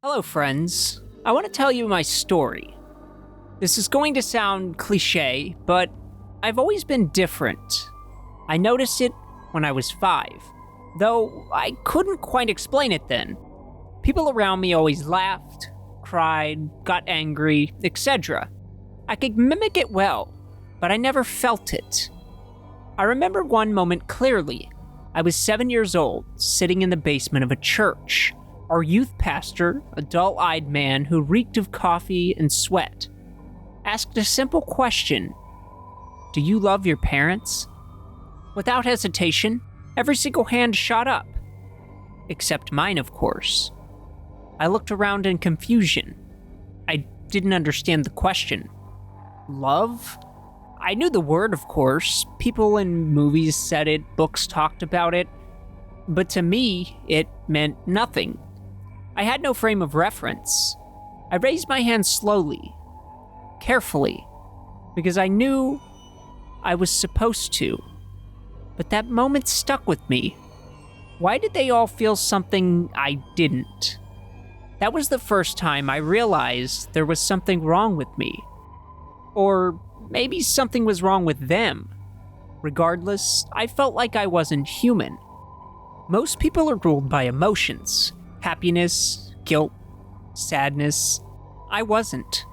Hello, friends. I want to tell you my story. This is going to sound cliche, but I've always been different. I noticed it when I was 5, though I couldn't quite explain it then. People around me always laughed, cried, got angry, etc. I could mimic it well, but I never felt it. I remember one moment clearly. I was 7 years old, sitting in the basement of a church. Our youth pastor, a dull-eyed man who reeked of coffee and sweat, asked a simple question: "Do you love your parents?" Without hesitation, every single hand shot up. Except mine, of course. I looked around in confusion. I didn't understand the question. Love? I knew the word, of course. People in movies said it, books talked about it. But to me, it meant nothing. I had no frame of reference. I raised my hand slowly, carefully, because I knew I was supposed to. But that moment stuck with me. Why did they all feel something I didn't? That was the first time I realized there was something wrong with me. Or maybe something was wrong with them. Regardless, I felt like I wasn't human. Most people are ruled by emotions. Happiness, guilt, sadness. I wasn't.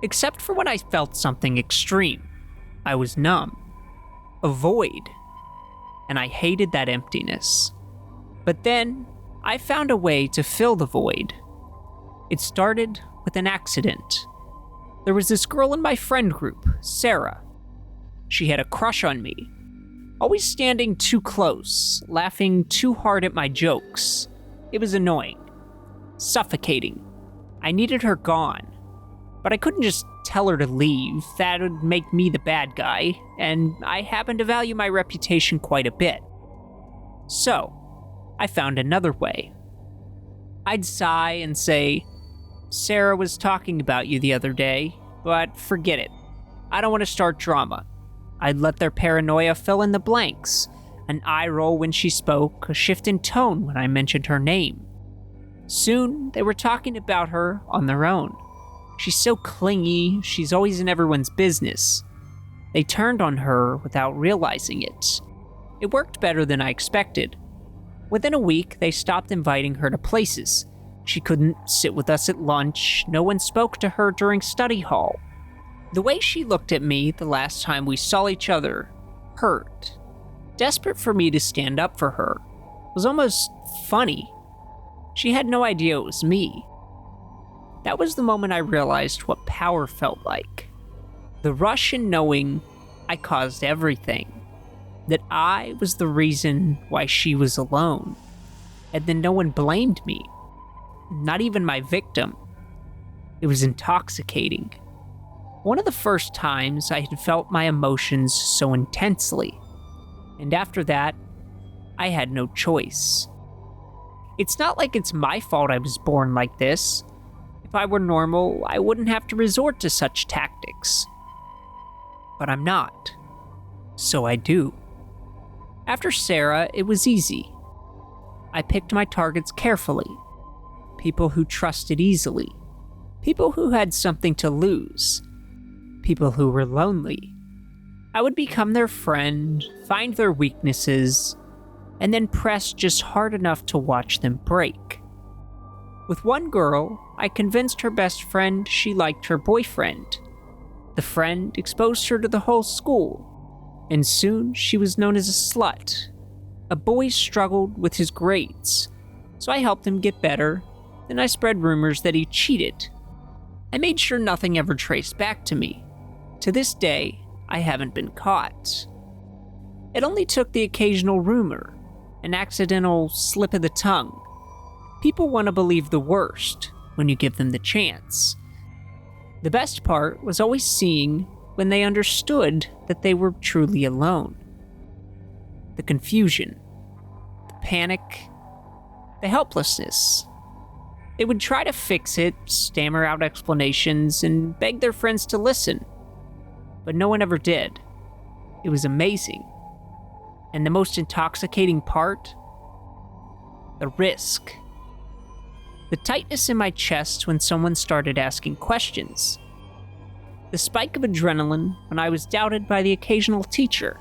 Except for when I felt something extreme. I was numb. A void. And I hated that emptiness. But then, I found a way to fill the void. It started with an accident. There was this girl in my friend group, Sarah. She had a crush on me. Always standing too close, laughing too hard at my jokes. It was annoying. Suffocating. I needed her gone. But I couldn't just tell her to leave. That would make me the bad guy, and I happen to value my reputation quite a bit. So, I found another way. I'd sigh and say, "Sarah was talking about you the other day, but forget it. I don't want to start drama." I'd let their paranoia fill in the blanks. An eye roll when she spoke, a shift in tone when I mentioned her name. Soon, they were talking about her on their own. She's so clingy, she's always in everyone's business. They turned on her without realizing it. It worked better than I expected. Within a week, they stopped inviting her to places. She couldn't sit with us at lunch, no one spoke to her during study hall. The way she looked at me the last time we saw each other hurt. Desperate for me to stand up for her. It was almost funny. She had no idea it was me. That was the moment I realized what power felt like. The rush in knowing I caused everything. That I was the reason why she was alone. And then no one blamed me. Not even my victim. It was intoxicating. One of the first times I had felt my emotions so intensely. And after that, I had no choice. It's not like it's my fault I was born like this. If I were normal, I wouldn't have to resort to such tactics. But I'm not. So I do. After Sarah, it was easy. I picked my targets carefully. People who trusted easily. People who had something to lose. People who were lonely. I would become their friend, find their weaknesses, and then press just hard enough to watch them break. With one girl, I convinced her best friend she liked her boyfriend. The friend exposed her to the whole school, and soon she was known as a slut. A boy struggled with his grades, so I helped him get better, then I spread rumors that he cheated. I made sure nothing ever traced back to me. To this day, I haven't been caught. It only took the occasional rumor, an accidental slip of the tongue. People want to believe the worst when you give them the chance. The best part was always seeing when they understood that they were truly alone. The confusion, the panic, the helplessness. They would try to fix it, stammer out explanations, and beg their friends to listen. But no one ever did. It was amazing. And the most intoxicating part? The risk. The tightness in my chest when someone started asking questions. The spike of adrenaline when I was doubted by the occasional teacher.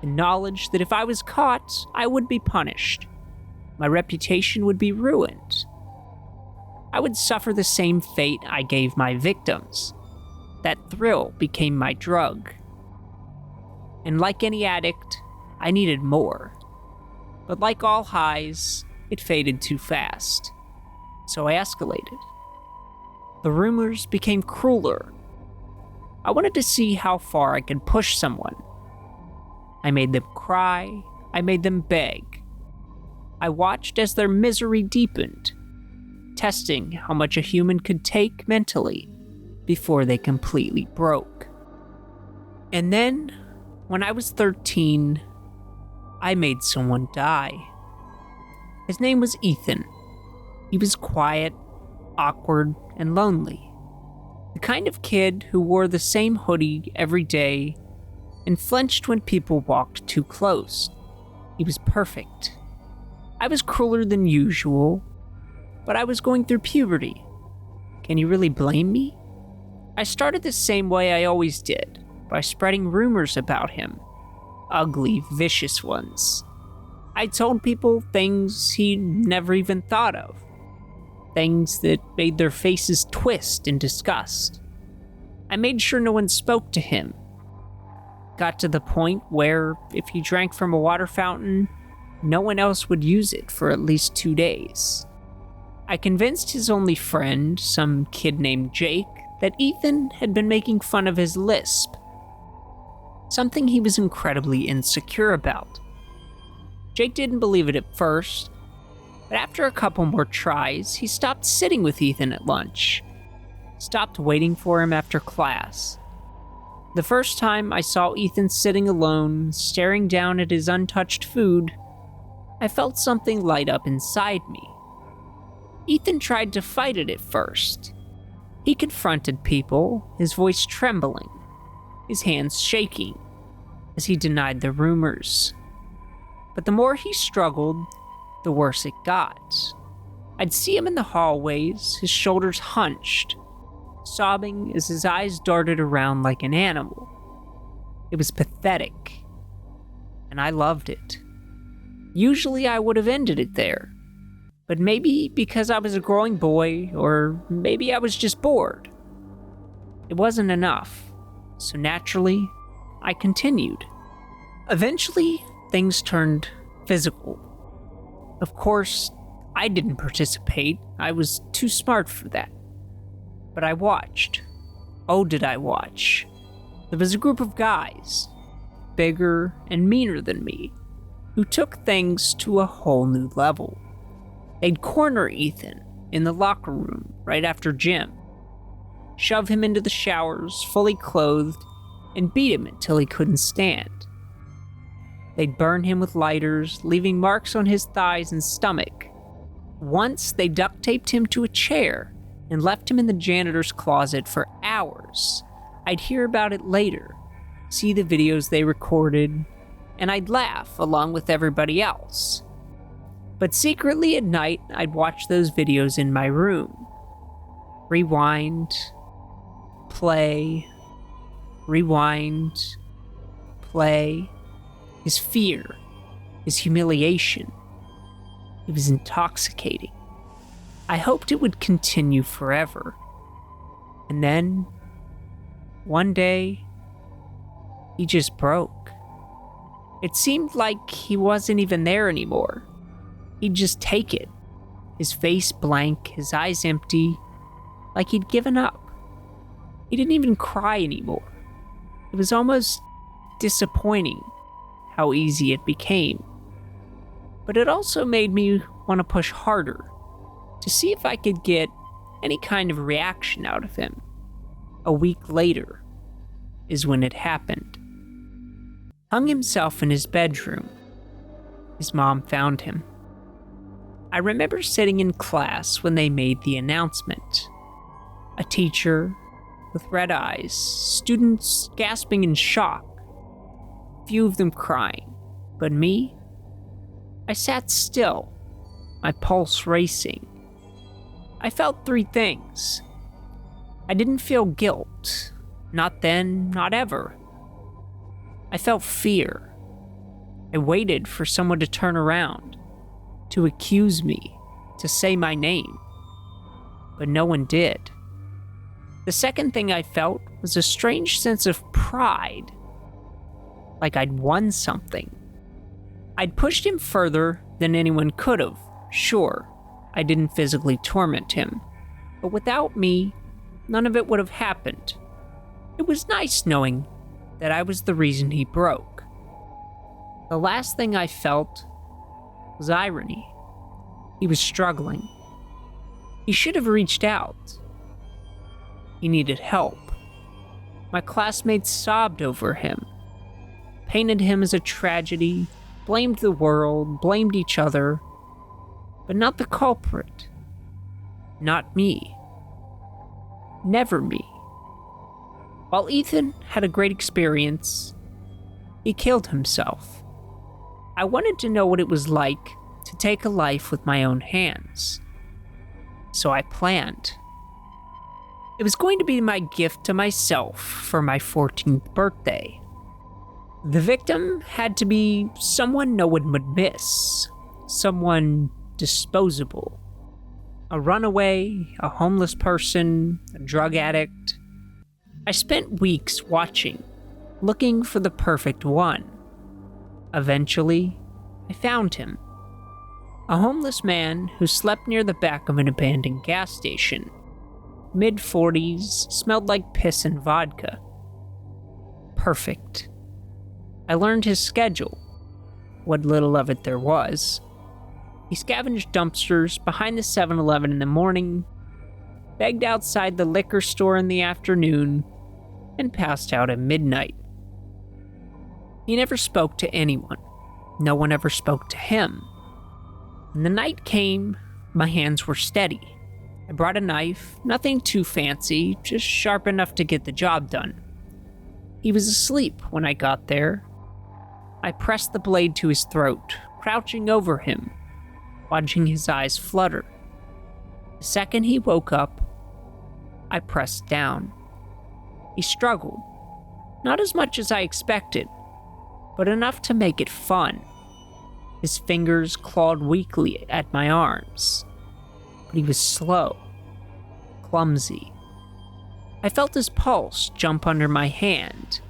The knowledge that if I was caught, I would be punished. My reputation would be ruined. I would suffer the same fate I gave my victims. That thrill became my drug. And like any addict, I needed more. But like all highs, it faded too fast. So I escalated. The rumors became crueler. I wanted to see how far I could push someone. I made them cry. I made them beg. I watched as their misery deepened, testing how much a human could take mentally before they completely broke. And then, when I was 13, I made someone die. His name was Ethan. He was quiet, awkward, and lonely. The kind of kid who wore the same hoodie every day and flinched when people walked too close. He was perfect. I was crueler than usual, but I was going through puberty. Can you really blame me? I started the same way I always did, by spreading rumors about him. Ugly, vicious ones. I told people things he'd never even thought of. Things that made their faces twist in disgust. I made sure no one spoke to him. Got to the point where, if he drank from a water fountain, no one else would use it for at least 2 days. I convinced his only friend, some kid named Jake, that Ethan had been making fun of his lisp. Something he was incredibly insecure about. Jake didn't believe it at first, but after a couple more tries, he stopped sitting with Ethan at lunch. Stopped waiting for him after class. The first time I saw Ethan sitting alone, staring down at his untouched food, I felt something light up inside me. Ethan tried to fight it at first. He confronted people, his voice trembling, his hands shaking, as he denied the rumors. But the more he struggled, the worse it got. I'd see him in the hallways, his shoulders hunched, sobbing as his eyes darted around like an animal. It was pathetic, and I loved it. Usually I would have ended it there, but maybe because I was a growing boy, or maybe I was just bored. It wasn't enough, so naturally, I continued. Eventually, things turned physical. Of course, I didn't participate. I was too smart for that. But I watched. Oh, did I watch. There was a group of guys, bigger and meaner than me, who took things to a whole new level. They'd corner Ethan in the locker room right after gym, shove him into the showers fully clothed, and beat him until he couldn't stand. They'd burn him with lighters, leaving marks on his thighs and stomach. Once, they duct taped him to a chair and left him in the janitor's closet for hours. I'd hear about it later, see the videos they recorded, and I'd laugh along with everybody else. But secretly at night, I'd watch those videos in my room. Rewind, play, rewind, play. His fear, his humiliation. It was intoxicating. I hoped it would continue forever. And then, one day, he just broke. It seemed like he wasn't even there anymore. He'd just take it, his face blank, his eyes empty, like he'd given up. He didn't even cry anymore. It was almost disappointing how easy it became. But it also made me want to push harder, to see if I could get any kind of reaction out of him. A week later is when it happened. Hung himself in his bedroom. His mom found him. I remember sitting in class when they made the announcement. A teacher with red eyes, students gasping in shock, few of them crying. But me? I sat still, my pulse racing. I felt three things. I didn't feel guilt. Not then, not ever. I felt fear. I waited for someone to turn around, to accuse me, to say my name. But no one did. The second thing I felt was a strange sense of pride. Like I'd won something. I'd pushed him further than anyone could have. Sure, I didn't physically torment him. But without me, none of it would have happened. It was nice knowing that I was the reason he broke. The last thing I felt was irony. He was struggling. He should have reached out. He needed help. My classmates sobbed over him, painted him as a tragedy, blamed the world, blamed each other, but not the culprit. Not me. Never me. While Ethan had a great experience, he killed himself. I wanted to know what it was like to take a life with my own hands. So I planned. It was going to be my gift to myself for my 14th birthday. The victim had to be someone no one would miss, someone disposable. A runaway, a homeless person, a drug addict. I spent weeks watching, looking for the perfect one. Eventually, I found him. A homeless man who slept near the back of an abandoned gas station. Mid-40s, smelled like piss and vodka. Perfect. I learned his schedule, what little of it there was. He scavenged dumpsters behind the 7-Eleven in the morning, begged outside the liquor store in the afternoon, and passed out at midnight. He never spoke to anyone. No one ever spoke to him. When the night came, my hands were steady. I brought a knife, nothing too fancy, just sharp enough to get the job done. He was asleep when I got there. I pressed the blade to his throat, crouching over him, watching his eyes flutter. The second he woke up, I pressed down. He struggled, not as much as I expected, but enough to make it fun. His fingers clawed weakly at my arms, but he was slow, clumsy. I felt his pulse jump under my hand,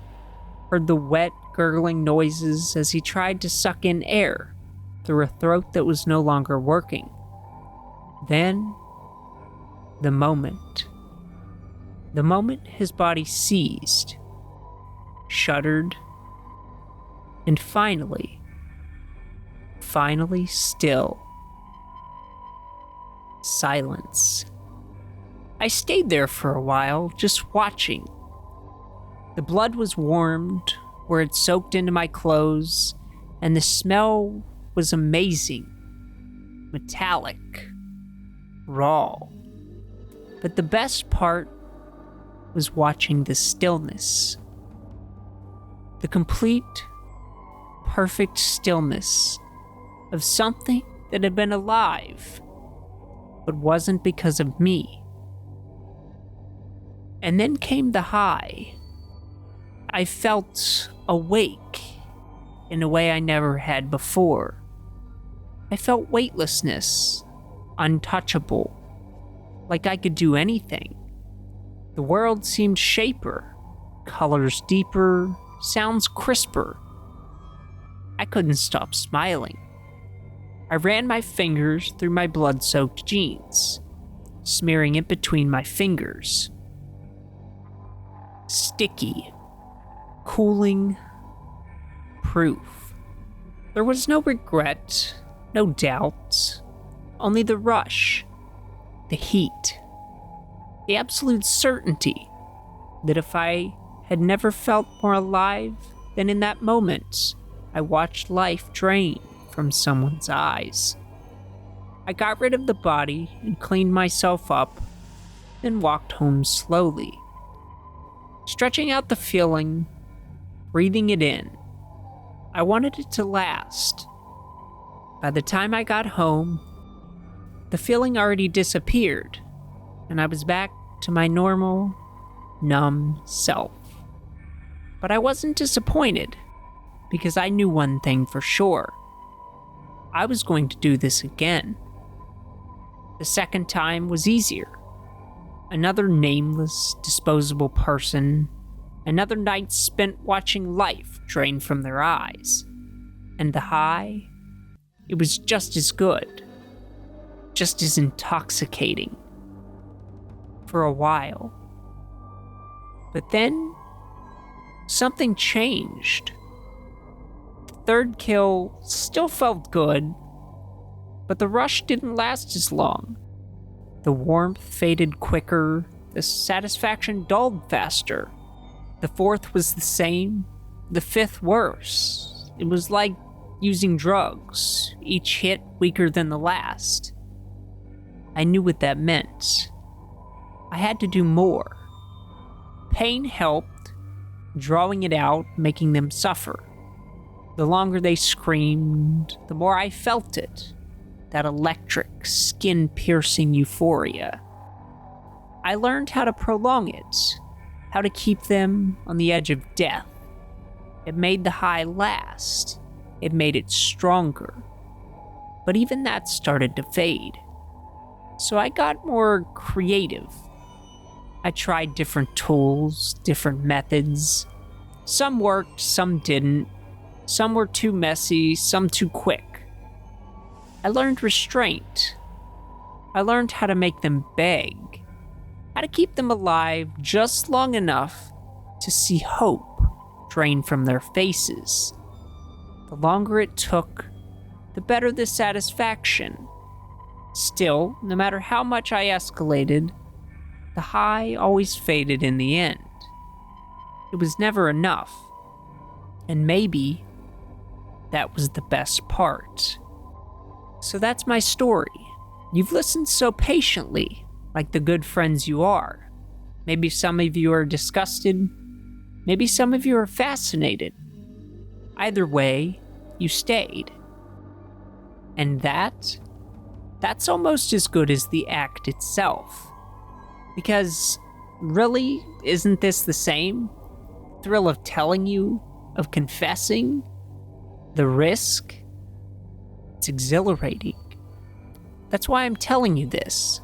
heard the wet, gurgling noises as he tried to suck in air through a throat that was no longer working. Then, the moment his body seized, shuddered, and finally still. Silence. I stayed there for a while, just watching. The blood was warmed where it soaked into my clothes, and the smell was amazing. Metallic. Raw. But the best part was watching the stillness. The complete, perfect stillness of something that had been alive, but wasn't because of me. And then came the high. I felt awake in a way I never had before. I felt weightlessness, untouchable, like I could do anything. The world seemed shaper, colors deeper, sounds crisper. I couldn't stop smiling. I ran my fingers through my blood-soaked jeans, smearing it between my fingers. Sticky, cooling, proof. There was no regret, no doubt, only the rush, the heat, the absolute certainty that if I had never felt more alive than in that moment, I watched life drain from someone's eyes. I got rid of the body and cleaned myself up, then walked home slowly, stretching out the feeling, breathing it in. I wanted it to last. By the time I got home, The feeling already disappeared, and I was back to my normal, numb self. But I wasn't disappointed, because I knew one thing for sure. I was going to do this again. The second time was easier. Another nameless, disposable person, another night spent watching life drain from their eyes. And the high, it was just as good, just as intoxicating. For a while. But then, something changed. The third kill still felt good, but the rush didn't last as long. The warmth faded quicker, the satisfaction dulled faster. The fourth was the same, the fifth worse. It was like using drugs, each hit weaker than the last. I knew what that meant. I had to do more. Pain helped, drawing it out, making them suffer. The longer they screamed, the more I felt it. That electric, skin-piercing euphoria. I learned how to prolong it, how to keep them on the edge of death. It made the high last. It made it stronger. But even that started to fade. So I got more creative. I tried different tools, different methods. Some worked, some didn't. Some were too messy, some too quick. I learned restraint. I learned how to make them beg, how to keep them alive just long enough to see hope drain from their faces. The longer it took, the better the satisfaction. Still, no matter how much I escalated, the high always faded in the end. It was never enough. And maybe that was the best part. So that's my story. You've listened so patiently, like the good friends you are. Maybe some of you are disgusted. Maybe some of you are fascinated. Either way, you stayed. And that's almost as good as the act itself. Because, really, isn't this the same? Thrill of telling you, of confessing, the risk? It's exhilarating. That's why I'm telling you this.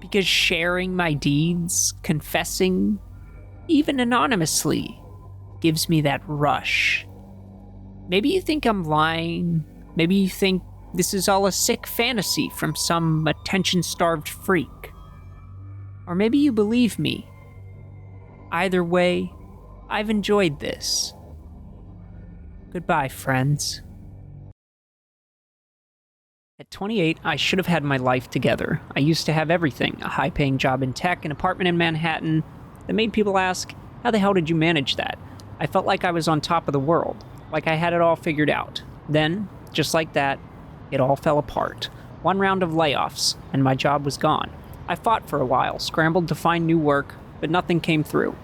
Because sharing my deeds, confessing, even anonymously, gives me that rush. Maybe you think I'm lying. Maybe you think this is all a sick fantasy from some attention-starved freak. Or maybe you believe me. Either way, I've enjoyed this. Goodbye, friends. At 28, I should have had my life together. I used to have everything, a high-paying job in tech, an apartment in Manhattan, that made people ask, how the hell did you manage that? I felt like I was on top of the world, like I had it all figured out. Then, just like that, it all fell apart. One round of layoffs, and my job was gone. I fought for a while, scrambled to find new work, but nothing came through.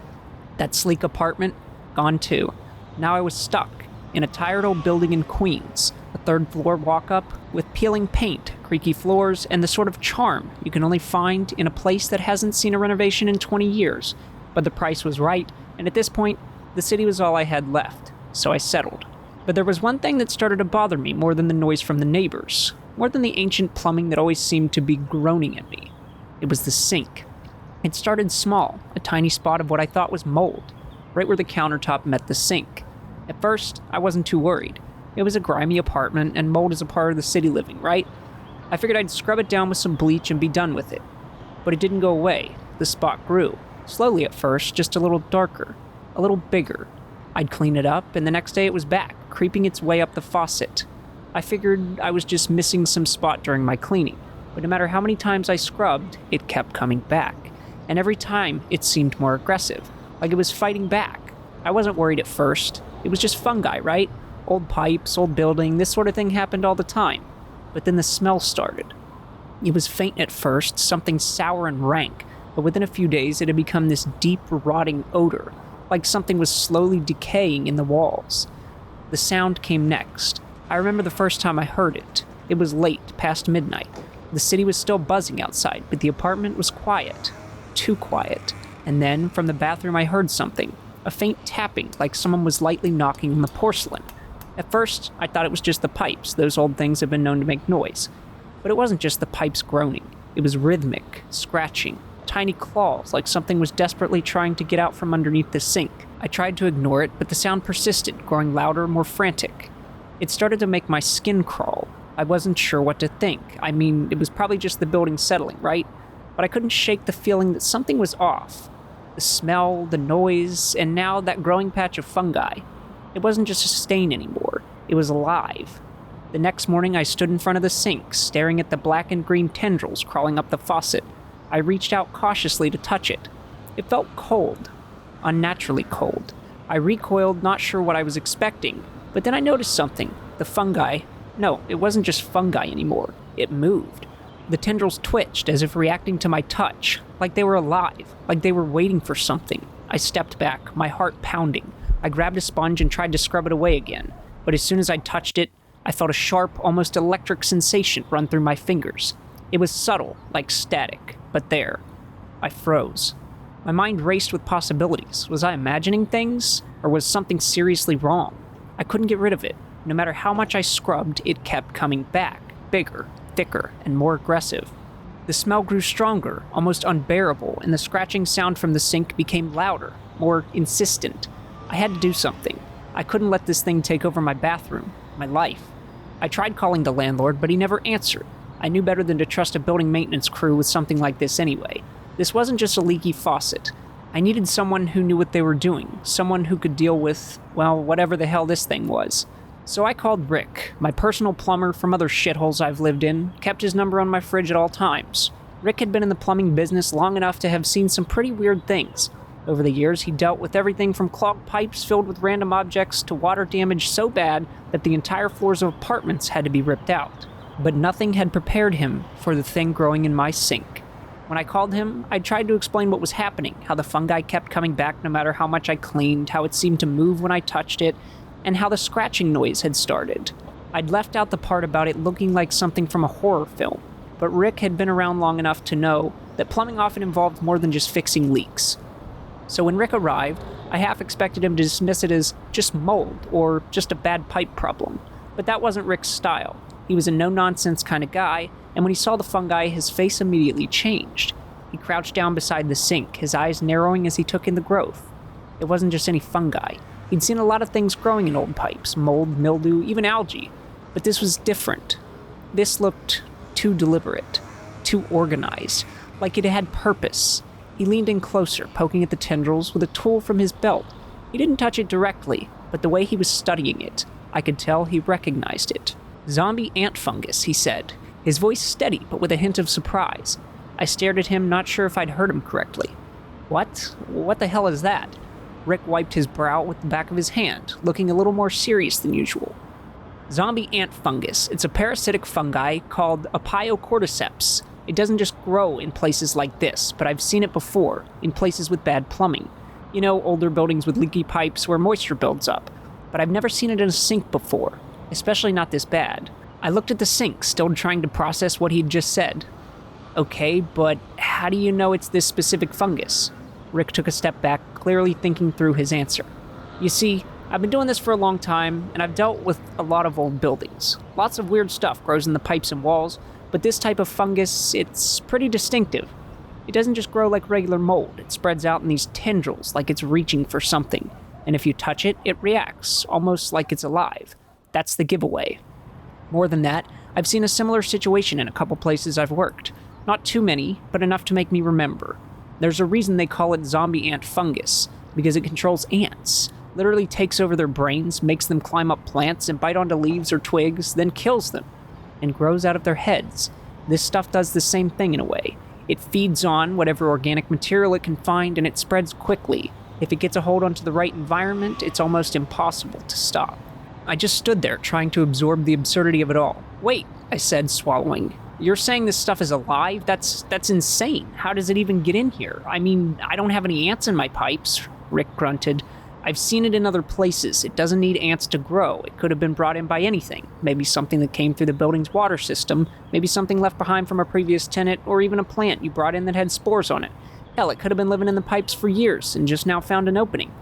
That sleek apartment, gone too. Now I was stuck in a tired old building in Queens, a third-floor walk-up with peeling paint, creaky floors, and the sort of charm you can only find in a place that hasn't seen a renovation in 20 years. But the price was right, and at this point, the city was all I had left, so I settled. But there was one thing that started to bother me more than the noise from the neighbors, more than the ancient plumbing that always seemed to be groaning at me. It was the sink. It started small, a tiny spot of what I thought was mold, right where the countertop met the sink. At first, I wasn't too worried. It was a grimy apartment, and mold is a part of the city living, right? I figured I'd scrub it down with some bleach and be done with it. But it didn't go away. The spot grew. Slowly at first, just a little darker, a little bigger. I'd clean it up, and the next day it was back, creeping its way up the faucet. I figured I was just missing some spot during my cleaning, but no matter how many times I scrubbed, it kept coming back. And every time, it seemed more aggressive, like it was fighting back. I wasn't worried at first. It was just fungi, right? Old pipes, old building, this sort of thing happened all the time. But then the smell started. It was faint at first, something sour and rank, but within a few days it had become this deep, rotting odor, like something was slowly decaying in the walls. The sound came next. I remember the first time I heard it. It was late, past midnight. The city was still buzzing outside, but the apartment was quiet. Too quiet. And then, from the bathroom I heard something. A faint tapping, like someone was lightly knocking on the porcelain. At first, I thought it was just the pipes. Those old things have been known to make noise. But it wasn't just the pipes groaning. It was rhythmic, scratching, tiny claws, like something was desperately trying to get out from underneath the sink. I tried to ignore it, but the sound persisted, growing louder, more frantic. It started to make my skin crawl. I wasn't sure what to think. I mean, it was probably just the building settling, right? But I couldn't shake the feeling that something was off. The smell, the noise, and now that growing patch of fungi. It wasn't just a stain anymore. It was alive. The next morning, I stood in front of the sink, staring at the black and green tendrils crawling up the faucet. I reached out cautiously to touch it. It felt cold. Unnaturally cold. I recoiled, not sure what I was expecting, but then I noticed something. The fungi. No, it wasn't just fungi anymore. It moved. The tendrils twitched as if reacting to my touch, like they were alive, like they were waiting for something. I stepped back, my heart pounding. I grabbed a sponge and tried to scrub it away again, but as soon as I touched it, I felt a sharp, almost electric sensation run through my fingers. It was subtle, like static, but there. I froze. My mind raced with possibilities. Was I imagining things, or was something seriously wrong? I couldn't get rid of it. No matter how much I scrubbed, it kept coming back, bigger, thicker, and more aggressive. The smell grew stronger, almost unbearable, and the scratching sound from the sink became louder, more insistent. I had to do something. I couldn't let this thing take over my bathroom, my life. I tried calling the landlord, but he never answered. I knew better than to trust a building maintenance crew with something like this anyway. This wasn't just a leaky faucet. I needed someone who knew what they were doing, someone who could deal with, well, whatever the hell this thing was. So I called Rick, my personal plumber from other shitholes I've lived in, kept his number on my fridge at all times. Rick had been in the plumbing business long enough to have seen some pretty weird things. Over the years, he dealt with everything from clogged pipes filled with random objects to water damage so bad that the entire floors of apartments had to be ripped out. But nothing had prepared him for the thing growing in my sink. When I called him, I tried to explain what was happening, how the fungi kept coming back no matter how much I cleaned, how it seemed to move when I touched it, and how the scratching noise had started. I'd left out the part about it looking like something from a horror film, but Rick had been around long enough to know that plumbing often involved more than just fixing leaks. So when Rick arrived, I half expected him to dismiss it as just mold or just a bad pipe problem. But that wasn't Rick's style. He was a no-nonsense kind of guy, and when he saw the fungi, his face immediately changed. He crouched down beside the sink, his eyes narrowing as he took in the growth. It wasn't just any fungi. He'd seen a lot of things growing in old pipes, mold, mildew, even algae. But this was different. This looked too deliberate, too organized, like it had purpose. He leaned in closer, poking at the tendrils with a tool from his belt. He didn't touch it directly, but the way he was studying it, I could tell he recognized it. "Zombie ant fungus," he said, his voice steady but with a hint of surprise. I stared at him, not sure if I'd heard him correctly. What? What the hell is that? Rick wiped his brow with the back of his hand, looking a little more serious than usual. Zombie ant fungus. It's a parasitic fungi called Apiocordyceps. It doesn't just grow in places like this, but I've seen it before, in places with bad plumbing. You know, older buildings with leaky pipes where moisture builds up. But I've never seen it in a sink before, especially not this bad. I looked at the sink, still trying to process what he'd just said. Okay, but how do you know it's this specific fungus? Rick took a step back, clearly thinking through his answer. You see, I've been doing this for a long time, and I've dealt with a lot of old buildings. Lots of weird stuff grows in the pipes and walls, but this type of fungus, it's pretty distinctive. It doesn't just grow like regular mold, it spreads out in these tendrils like it's reaching for something. And if you touch it, it reacts, almost like it's alive. That's the giveaway. More than that, I've seen a similar situation in a couple places I've worked. Not too many, but enough to make me remember. There's a reason they call it zombie ant fungus, because it controls ants. Literally takes over their brains, makes them climb up plants and bite onto leaves or twigs, then kills them, and grows out of their heads. This stuff does the same thing in a way. It feeds on whatever organic material it can find, and it spreads quickly. If it gets a hold onto the right environment, it's almost impossible to stop. I just stood there, trying to absorb the absurdity of it all. Wait, I said, swallowing. You're saying this stuff is alive? That's insane. How does it even get in here? I mean, I don't have any ants in my pipes, Rick grunted. I've seen it in other places. It doesn't need ants to grow. It could have been brought in by anything. Maybe something that came through the building's water system, maybe something left behind from a previous tenant, or even a plant you brought in that had spores on it. Hell, it could have been living in the pipes for years and just now found an opening.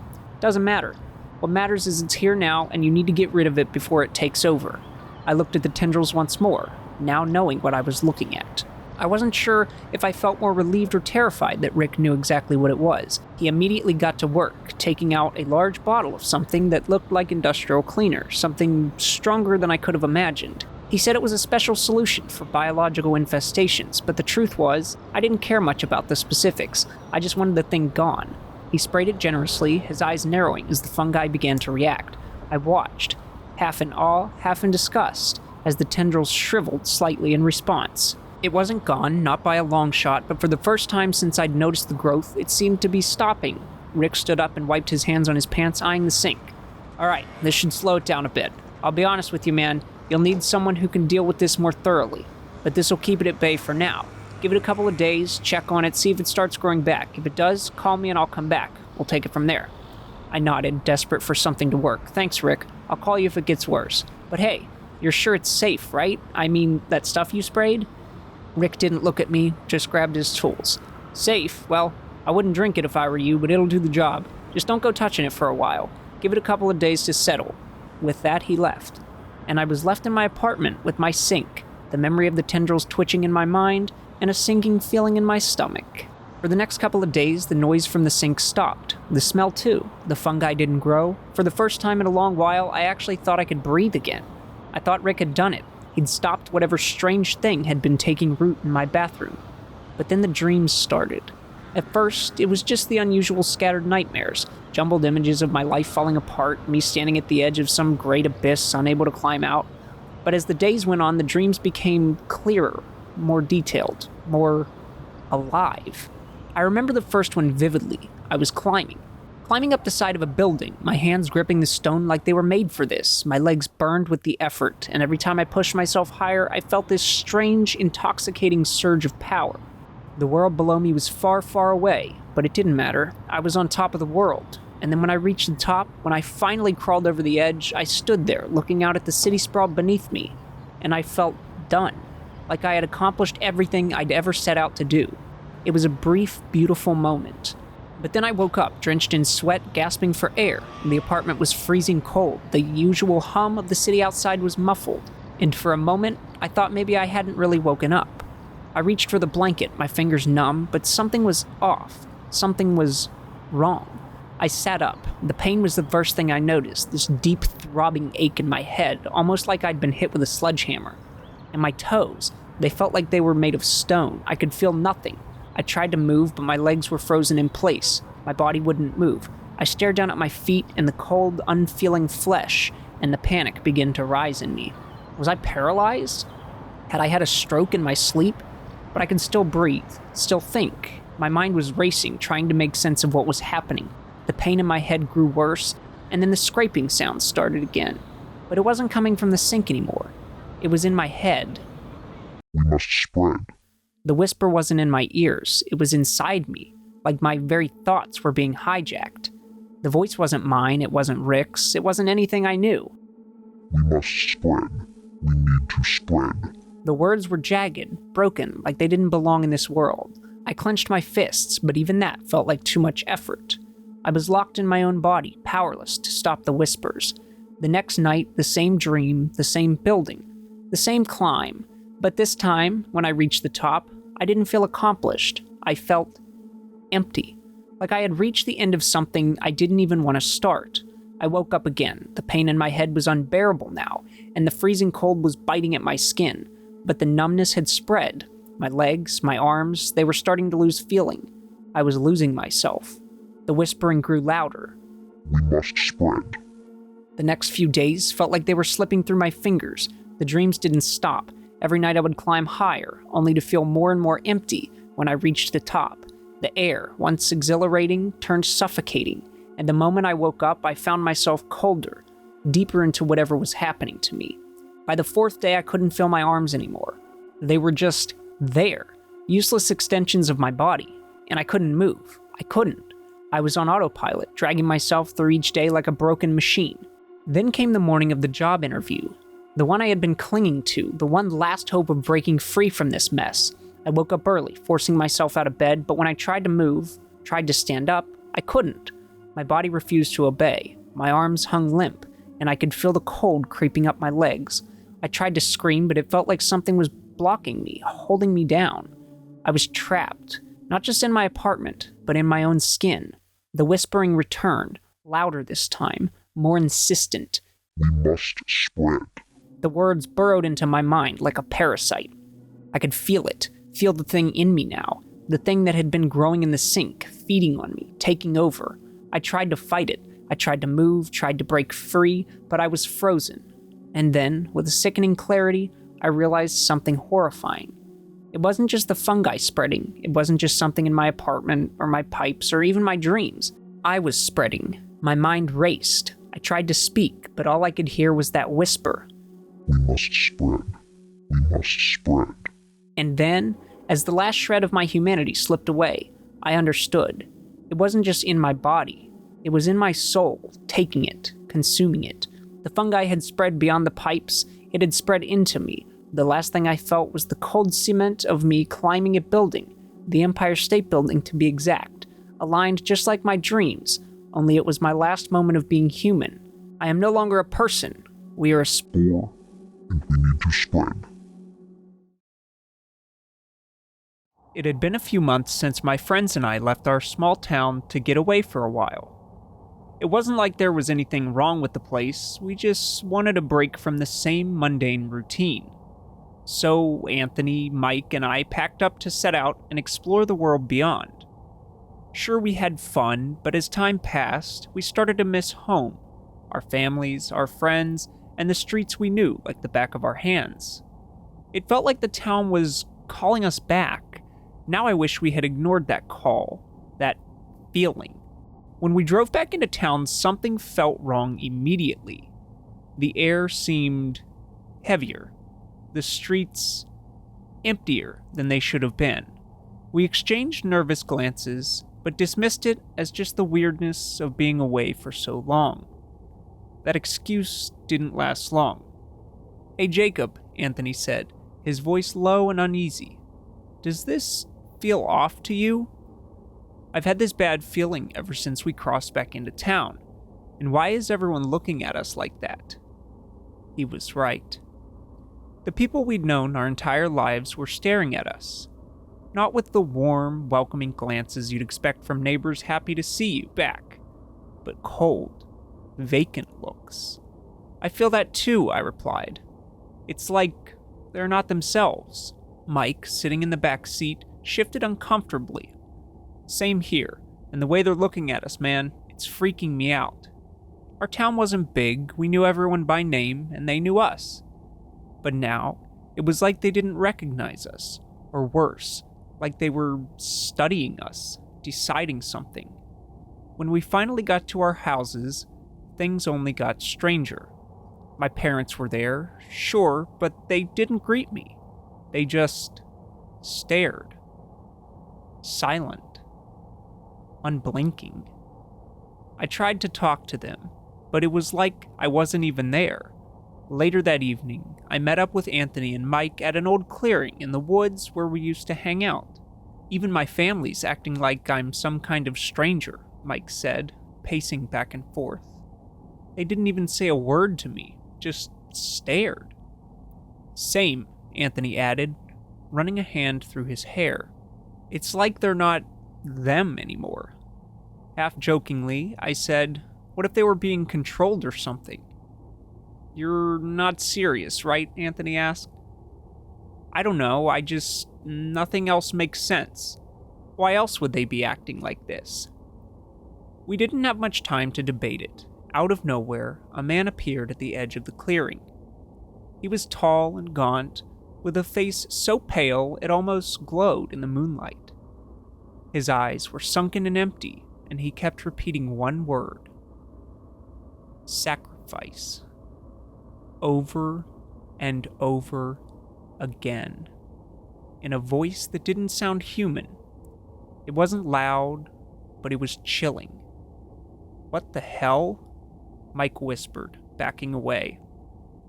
Doesn't matter. What matters is it's here now, and you need to get rid of it before it takes over. I looked at the tendrils once more, now knowing what I was looking at. I wasn't sure if I felt more relieved or terrified that Rick knew exactly what it was. He immediately got to work, taking out a large bottle of something that looked like industrial cleaner, something stronger than I could have imagined. He said it was a special solution for biological infestations, but the truth was, I didn't care much about the specifics. I just wanted the thing gone. He sprayed it generously, his eyes narrowing as the fungi began to react. I watched, half in awe, half in disgust, as the tendrils shriveled slightly in response. It wasn't gone, not by a long shot, but for the first time since I'd noticed the growth, it seemed to be stopping. Rick stood up and wiped his hands on his pants, eyeing the sink. Alright, this should slow it down a bit. I'll be honest with you, man, you'll need someone who can deal with this more thoroughly. But this'll keep it at bay for now. Give it a couple of days, check on it, see if it starts growing back. If it does, call me and I'll come back. We'll take it from there. I nodded, desperate for something to work. Thanks, Rick. I'll call you if it gets worse. But hey, you're sure it's safe, right? I mean, that stuff you sprayed? Rick didn't look at me, just grabbed his tools. Safe? Well, I wouldn't drink it if I were you, but it'll do the job. Just don't go touching it for a while. Give it a couple of days to settle. With that, he left. And I was left in my apartment with my sink, the memory of the tendrils twitching in my mind, and a sinking feeling in my stomach. For the next couple of days, the noise from the sink stopped. The smell too. The fungi didn't grow. For the first time in a long while, I actually thought I could breathe again. I thought Rick had done it. He'd stopped whatever strange thing had been taking root in my bathroom. But then the dreams started. At first, it was just the unusual scattered nightmares, jumbled images of my life falling apart, me standing at the edge of some great abyss, unable to climb out. But as the days went on, the dreams became clearer, more detailed, more alive. I remember the first one vividly. I was climbing up the side of a building, my hands gripping the stone like they were made for this. My legs burned with the effort, and every time I pushed myself higher, I felt this strange, intoxicating surge of power. The world below me was far, far away, but it didn't matter. I was on top of the world. And then when I reached the top, when I finally crawled over the edge, I stood there, looking out at the city sprawl beneath me, and I felt done, like I had accomplished everything I'd ever set out to do. It was a brief, beautiful moment. But then I woke up, drenched in sweat, gasping for air, and the apartment was freezing cold. The usual hum of the city outside was muffled, and for a moment, I thought maybe I hadn't really woken up. I reached for the blanket, my fingers numb, but something was off. Something was wrong. I sat up. The pain was the first thing I noticed, this deep, throbbing ache in my head, almost like I'd been hit with a sledgehammer. And my toes, they felt like they were made of stone. I could feel nothing. I tried to move, but my legs were frozen in place. My body wouldn't move. I stared down at my feet and the cold, unfeeling flesh, and the panic began to rise in me. Was I paralyzed? Had I had a stroke in my sleep? But I could still breathe, still think. My mind was racing, trying to make sense of what was happening. The pain in my head grew worse, and then the scraping sound started again. But it wasn't coming from the sink anymore. It was in my head. We must spread. The whisper wasn't in my ears, it was inside me, like my very thoughts were being hijacked. The voice wasn't mine, it wasn't Rick's, it wasn't anything I knew. We must spread. We need to spread. The words were jagged, broken, like they didn't belong in this world. I clenched my fists, but even that felt like too much effort. I was locked in my own body, powerless to stop the whispers. The next night, the same dream, the same building, the same climb. But this time, when I reached the top, I didn't feel accomplished. I felt empty. Like I had reached the end of something I didn't even want to start. I woke up again. The pain in my head was unbearable now, and the freezing cold was biting at my skin. But the numbness had spread. My legs, my arms, they were starting to lose feeling. I was losing myself. The whispering grew louder. We must spread. The next few days felt like they were slipping through my fingers. The dreams didn't stop. Every night I would climb higher, only to feel more and more empty when I reached the top. The air, once exhilarating, turned suffocating, and the moment I woke up, I found myself colder, deeper into whatever was happening to me. By the fourth day, I couldn't feel my arms anymore. They were just there, useless extensions of my body, and I couldn't move. I couldn't. I was on autopilot, dragging myself through each day like a broken machine. Then came the morning of the job interview, the one I had been clinging to, the one last hope of breaking free from this mess. I woke up early, forcing myself out of bed, but when I tried to move, tried to stand up, I couldn't. My body refused to obey. My arms hung limp, and I could feel the cold creeping up my legs. I tried to scream, but it felt like something was blocking me, holding me down. I was trapped, not just in my apartment, but in my own skin. The whispering returned, louder this time, more insistent. We must spread. The words burrowed into my mind like a parasite. I could feel it, feel the thing in me now, the thing that had been growing in the sink, feeding on me, taking over. I tried to fight it. I tried to move, tried to break free, but I was frozen. And then, with a sickening clarity, I realized something horrifying. It wasn't just the fungi spreading. It wasn't just something in my apartment, or my pipes, or even my dreams. I was spreading. My mind raced. I tried to speak, but all I could hear was that whisper. We must spread. We must spread. And then, as the last shred of my humanity slipped away, I understood. It wasn't just in my body. It was in my soul, taking it, consuming it. The fungi had spread beyond the pipes. It had spread into me. The last thing I felt was the cold cement of me climbing a building, the Empire State Building to be exact, aligned just like my dreams, only it was my last moment of being human. I am no longer a person. We are a spore, and we need to spread. It had been a few months since my friends and I left our small town to get away for a while. It wasn't like there was anything wrong with the place, we just wanted a break from the same mundane routine. So Anthony, Mike, and I packed up to set out and explore the world beyond. Sure, we had fun, but as time passed, we started to miss home, our families, our friends, and the streets we knew like the back of our hands. It felt like the town was calling us back. Now I wish we had ignored that call, that feeling. When we drove back into town, something felt wrong immediately. The air seemed heavier. The streets emptier than they should have been. We exchanged nervous glances, but dismissed it as just the weirdness of being away for so long. That excuse didn't last long. "Hey Jacob," Anthony said, his voice low and uneasy. "Does this feel off to you? I've had this bad feeling ever since we crossed back into town, and why is everyone looking at us like that?" He was right. The people we'd known our entire lives were staring at us, not with the warm, welcoming glances you'd expect from neighbors happy to see you back, but cold, vacant looks. "I feel that too," I replied. "It's like they're not themselves." Mike, sitting in the back seat, shifted uncomfortably. "Same here, and the way they're looking at us, man, it's freaking me out. Our town wasn't big, we knew everyone by name, and they knew us. But now, it was like they didn't recognize us, or worse, like they were studying us, deciding something. When we finally got to our houses, things only got stranger. My parents were there, sure, but they didn't greet me. They just stared. Silent. Unblinking. I tried to talk to them, but it was like I wasn't even there. Later that evening, I met up with Anthony and Mike at an old clearing in the woods where we used to hang out. Even my family's acting like I'm some kind of stranger, Mike said, pacing back and forth. They didn't even say a word to me, just stared. "Same," Anthony added, running a hand through his hair. "It's like they're not them anymore." Half jokingly, I said, "What if they were being controlled or something?" "You're not serious, right?" Anthony asked. "I don't know, nothing else makes sense. Why else would they be acting like this?" We didn't have much time to debate it. Out of nowhere, a man appeared at the edge of the clearing. He was tall and gaunt, with a face so pale it almost glowed in the moonlight. His eyes were sunken and empty, and he kept repeating one word. "Sacrifice." Over and over again, in a voice that didn't sound human. It wasn't loud but it was chilling. "What the hell?" Mike whispered, backing away.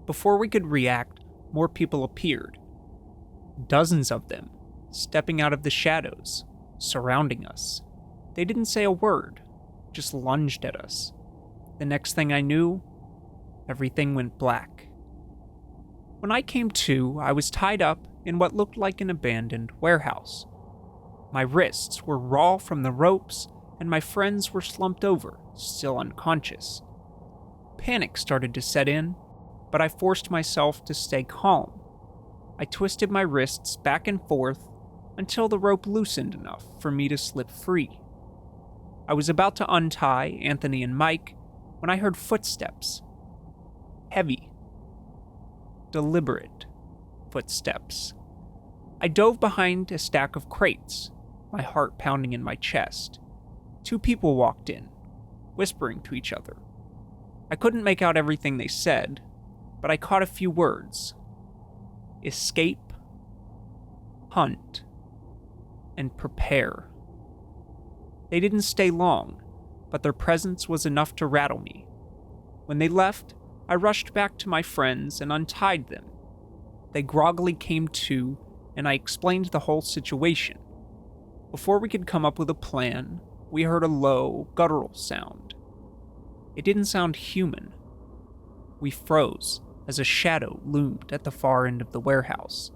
Before we could react, more people appeared. Dozens of them, stepping out of the shadows, surrounding us. They didn't say a word, just lunged at us. The next thing I knew, everything went black. When I came to, I was tied up in what looked like an abandoned warehouse. My wrists were raw from the ropes, and my friends were slumped over, still unconscious. Panic started to set in, but I forced myself to stay calm. I twisted my wrists back and forth until the rope loosened enough for me to slip free. I was about to untie Anthony and Mike when I heard footsteps. Heavy, deliberate footsteps. I dove behind a stack of crates, my heart pounding in my chest. 2 people walked in, whispering to each other. I couldn't make out everything they said, but I caught a few words. Escape, hunt, and prepare. They didn't stay long, but their presence was enough to rattle me. When they left, I rushed back to my friends and untied them. They groggily came to, and I explained the whole situation. Before we could come up with a plan, we heard a low, guttural sound. It didn't sound human. We froze as a shadow loomed at the far end of the warehouse.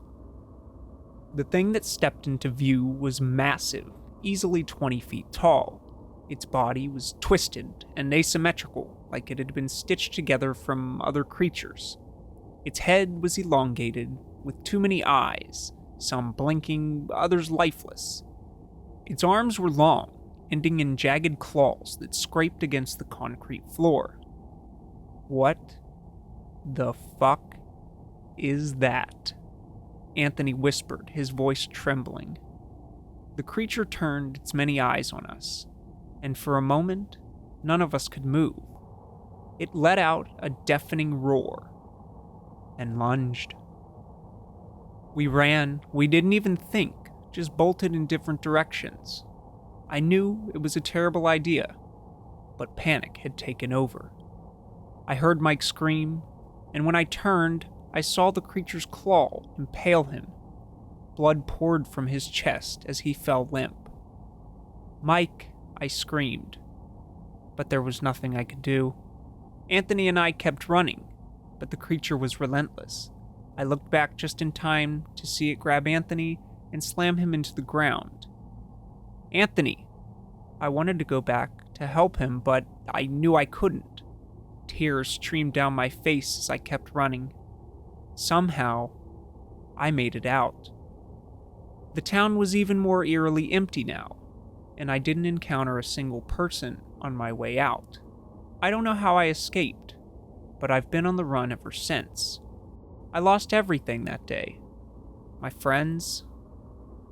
The thing that stepped into view was massive, easily 20 feet tall. Its body was twisted and asymmetrical, like it had been stitched together from other creatures. Its head was elongated, with too many eyes, some blinking, others lifeless. Its arms were long, ending in jagged claws that scraped against the concrete floor. What the fuck is that? Anthony whispered, his voice trembling. The creature turned its many eyes on us, and for a moment, none of us could move. It let out a deafening roar and lunged. We ran, we didn't even think, just bolted in different directions. I knew it was a terrible idea, but panic had taken over. I heard Mike scream, and when I turned, I saw the creature's claw impale him. Blood poured from his chest as he fell limp. "Mike," I screamed, but there was nothing I could do. Anthony and I kept running, but the creature was relentless. I looked back just in time to see it grab Anthony and slam him into the ground. "Anthony!" I wanted to go back to help him, but I knew I couldn't. Tears streamed down my face as I kept running. Somehow, I made it out. The town was even more eerily empty now, and I didn't encounter a single person on my way out. I don't know how I escaped, but I've been on the run ever since. I lost everything that day. My friends,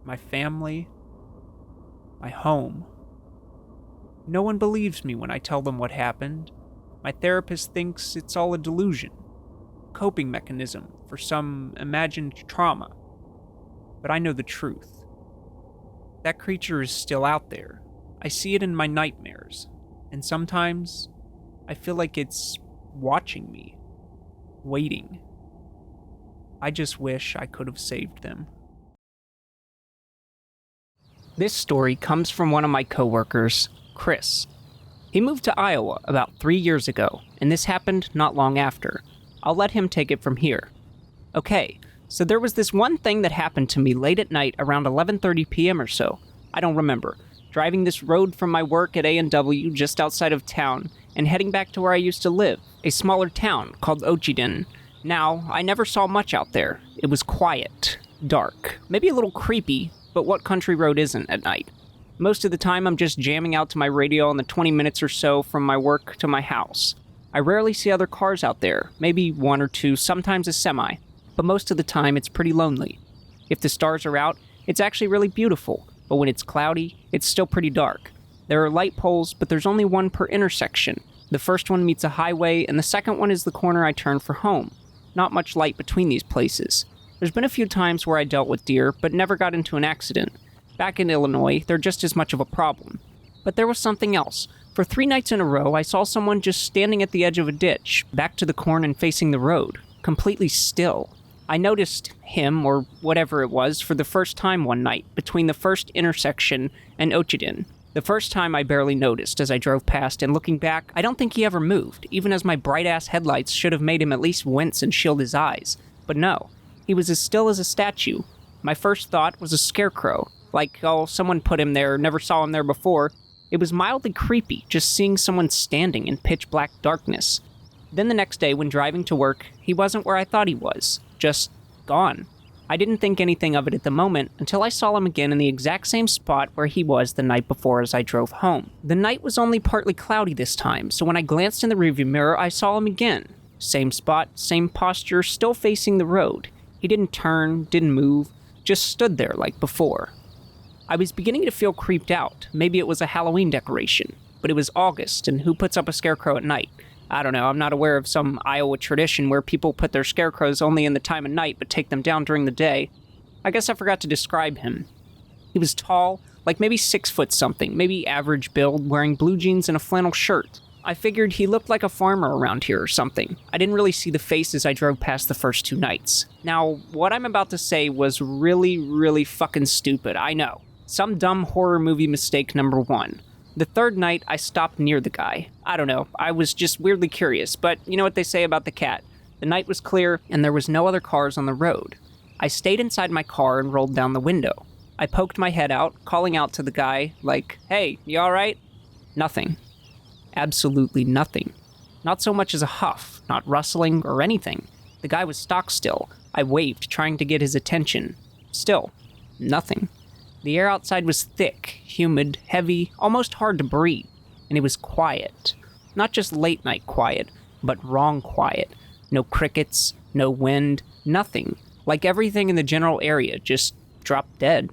my family, my home. No one believes me when I tell them what happened. My therapist thinks it's all a delusion, coping mechanism for some imagined trauma. But I know the truth. That creature is still out there. I see it in my nightmares, and sometimes I feel like it's watching me, waiting. I just wish I could have saved them. This story comes from one of my coworkers, Chris. He moved to Iowa about 3 years ago, and this happened not long after. I'll let him take it from here. Okay, so there was this one thing that happened to me late at night around 11:30 p.m. or so. I don't remember. Driving this road from my work at A&W just outside of town and heading back to where I used to live, a smaller town called Ochiden. Now, I never saw much out there. It was quiet, dark, maybe a little creepy, but what country road isn't at night? Most of the time, I'm just jamming out to my radio on the 20 minutes or so from my work to my house. I rarely see other cars out there, maybe one or two, sometimes a semi, but most of the time it's pretty lonely. If the stars are out, it's actually really beautiful, but when it's cloudy, it's still pretty dark. There are light poles, but there's only one per intersection. The first one meets a highway, and the second one is the corner I turn for home. Not much light between these places. There's been a few times where I dealt with deer, but never got into an accident. Back in Illinois, they're just as much of a problem. But there was something else. For 3 nights in a row, I saw someone just standing at the edge of a ditch, back to the corn and facing the road, completely still. I noticed him, or whatever it was, for the first time one night, between the first intersection and Ochiden. The first time I barely noticed as I drove past, and looking back, I don't think he ever moved, even as my bright-ass headlights should have made him at least wince and shield his eyes. But no, he was as still as a statue. My first thought was a scarecrow. Like, oh, someone put him there, never saw him there before. It was mildly creepy, just seeing someone standing in pitch-black darkness. Then the next day, when driving to work, he wasn't where I thought he was. Just gone. I didn't think anything of it at the moment until I saw him again in the exact same spot where he was the night before as I drove home. The night was only partly cloudy this time, so when I glanced in the rearview mirror, I saw him again. Same spot, same posture, still facing the road. He didn't turn, didn't move, just stood there like before. I was beginning to feel creeped out. Maybe it was a Halloween decoration, but it was August, and who puts up a scarecrow at night? I don't know, I'm not aware of some Iowa tradition where people put their scarecrows only in the time of night but take them down during the day. I guess I forgot to describe him. He was tall, like maybe 6 foot something, maybe average build, wearing blue jeans and a flannel shirt. I figured he looked like a farmer around here or something. I didn't really see the face as I drove past the first 2 nights. Now, what I'm about to say was really fucking stupid, I know. Some dumb horror movie mistake number 1. The 3rd night, I stopped near the guy. I don't know, I was just weirdly curious, but you know what they say about the cat. The night was clear, and there was no other cars on the road. I stayed inside my car and rolled down the window. I poked my head out, calling out to the guy, like, "Hey, you alright?" Nothing. Absolutely nothing. Not so much as a huff, not rustling or anything. The guy was stock still. I waved, trying to get his attention. Still, nothing. The air outside was thick, humid, heavy, almost hard to breathe, and it was quiet. Not just late-night quiet, but wrong quiet. No crickets, no wind, nothing. Like everything in the general area just dropped dead.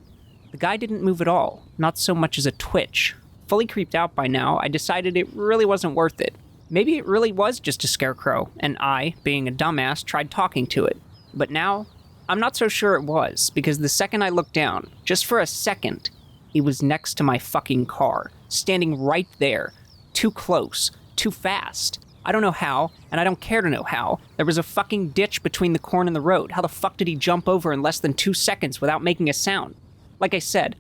The guy didn't move at all, not so much as a twitch. Fully creeped out by now, I decided it really wasn't worth it. Maybe it really was just a scarecrow, and I, being a dumbass, tried talking to it. But now, I'm not so sure it was, because the second I looked down, just for a second, he was next to my fucking car, standing right there. Too close, too fast. I don't know how, and I don't care to know how. There was a fucking ditch between the corn and the road. How the fuck did he jump over in less than 2 seconds without making a sound? Like I said,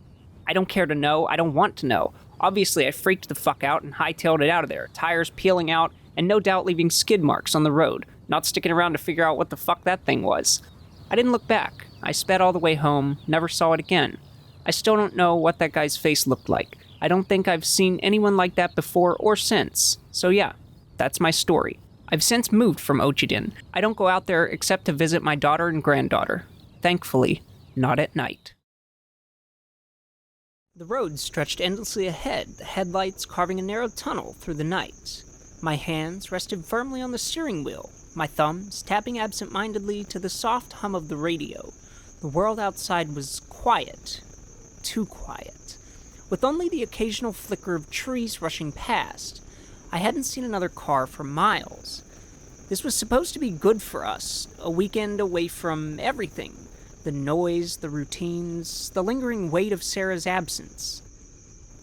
I don't care to know, I don't want to know. Obviously, I freaked the fuck out and hightailed it out of there, tires peeling out, and no doubt leaving skid marks on the road, not sticking around to figure out what the fuck that thing was. I didn't look back. I sped all the way home, never saw it again. I still don't know what that guy's face looked like. I don't think I've seen anyone like that before or since. So yeah, that's my story. I've since moved from Ochiden. I don't go out there except to visit my daughter and granddaughter. Thankfully, not at night. The road stretched endlessly ahead, the headlights carving a narrow tunnel through the night. My hands rested firmly on the steering wheel, my thumbs tapping absent-mindedly to the soft hum of the radio. The world outside was quiet. Too quiet. With only the occasional flicker of trees rushing past. I hadn't seen another car for miles. This was supposed to be good for us, a weekend away from everything. The noise, the routines, the lingering weight of Sarah's absence.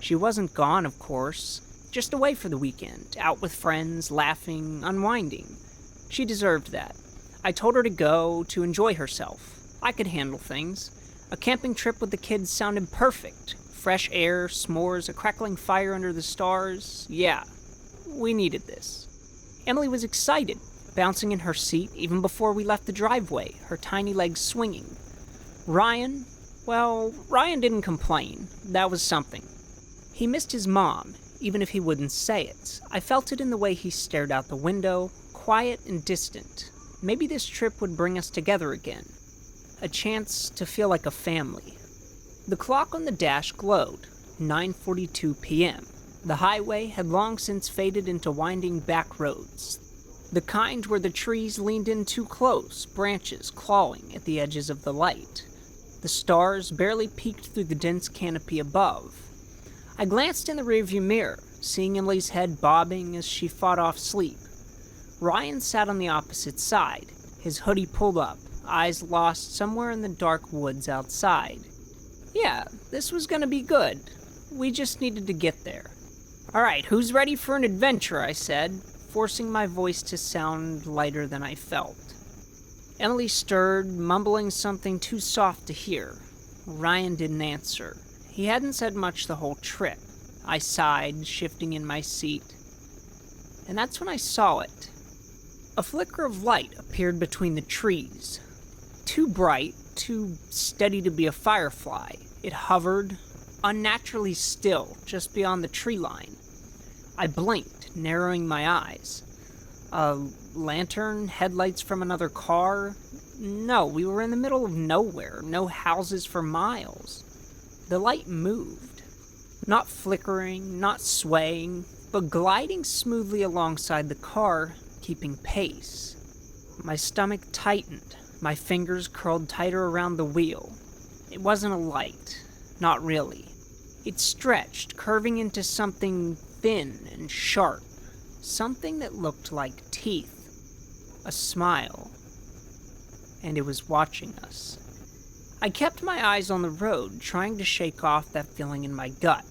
She wasn't gone, of course, just away for the weekend, out with friends, laughing, unwinding. She deserved that. I told her to go, to enjoy herself. I could handle things. A camping trip with the kids sounded perfect. Fresh air, s'mores, a crackling fire under the stars. Yeah, we needed this. Emily was excited, bouncing in her seat even before we left the driveway, her tiny legs swinging. Ryan didn't complain. That was something. He missed his mom, even if he wouldn't say it. I felt it in the way he stared out the window, quiet and distant. Maybe this trip would bring us together again. A chance to feel like a family. The clock on the dash glowed, 9:42 p.m. The highway had long since faded into winding back roads. The kind where the trees leaned in too close, branches clawing at the edges of the light. The stars barely peeked through the dense canopy above. I glanced in the rearview mirror, seeing Emily's head bobbing as she fought off sleep. Ryan sat on the opposite side, his hoodie pulled up, eyes lost somewhere in the dark woods outside. Yeah, this was gonna be good. We just needed to get there. Alright, who's ready for an adventure, I said, forcing my voice to sound lighter than I felt. Emily stirred, mumbling something too soft to hear. Ryan didn't answer. He hadn't said much the whole trip. I sighed, shifting in my seat. And that's when I saw it. A flicker of light appeared between the trees. Too bright, too steady to be a firefly. It hovered, unnaturally still, just beyond the tree line. I blinked, narrowing my eyes. A lantern? Headlights from another car? No, we were in the middle of nowhere, no houses for miles. The light moved. Not flickering, not swaying, but gliding smoothly alongside the car, keeping pace. My stomach tightened, my fingers curled tighter around the wheel. It wasn't a light, not really. It stretched, curving into something thin and sharp, something that looked like teeth, a smile, and it was watching us. I kept my eyes on the road, trying to shake off that feeling in my gut.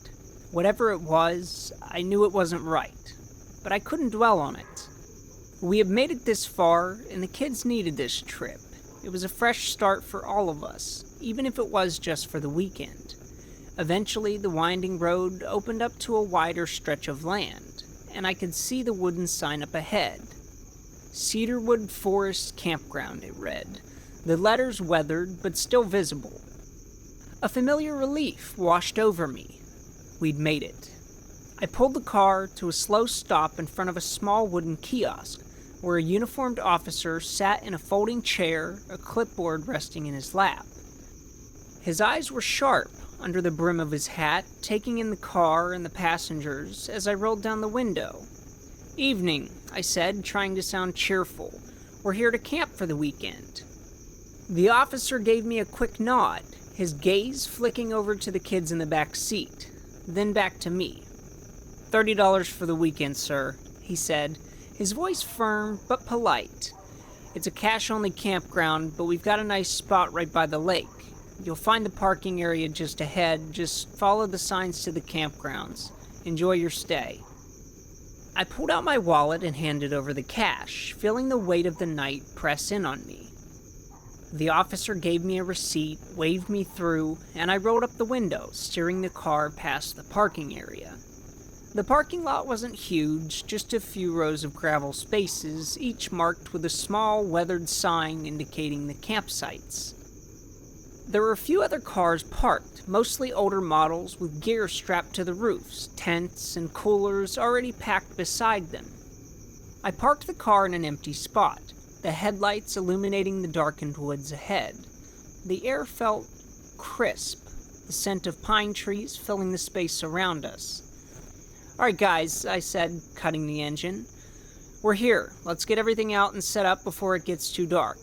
Whatever it was, I knew it wasn't right, but I couldn't dwell on it. We had made it this far, and the kids needed this trip. It was a fresh start for all of us, even if it was just for the weekend. Eventually, the winding road opened up to a wider stretch of land, and I could see the wooden sign up ahead. Cedarwood Forest Campground, it read, the letters weathered but still visible. A familiar relief washed over me. We'd made it. I pulled the car to a slow stop in front of a small wooden kiosk, where a uniformed officer sat in a folding chair, a clipboard resting in his lap. His eyes were sharp under the brim of his hat, taking in the car and the passengers as I rolled down the window. "Evening," I said, trying to sound cheerful. "We're here to camp for the weekend." The officer gave me a quick nod, his gaze flicking over to the kids in the back seat, then back to me. $30 for the weekend, sir," he said, his voice firm but polite. "It's a cash-only campground, but we've got a nice spot right by the lake. You'll find the parking area just ahead. Just follow the signs to the campgrounds. Enjoy your stay." I pulled out my wallet and handed over the cash, feeling the weight of the night press in on me. The officer gave me a receipt, waved me through, and I rolled up the window, steering the car past the parking area. The parking lot wasn't huge, just a few rows of gravel spaces, each marked with a small, weathered sign indicating the campsites. There were a few other cars parked, mostly older models with gear strapped to the roofs, tents and coolers already packed beside them. I parked the car in an empty spot, the headlights illuminating the darkened woods ahead. The air felt crisp, the scent of pine trees filling the space around us. "Alright guys," I said, cutting the engine. "We're here. Let's get everything out and set up before it gets too dark."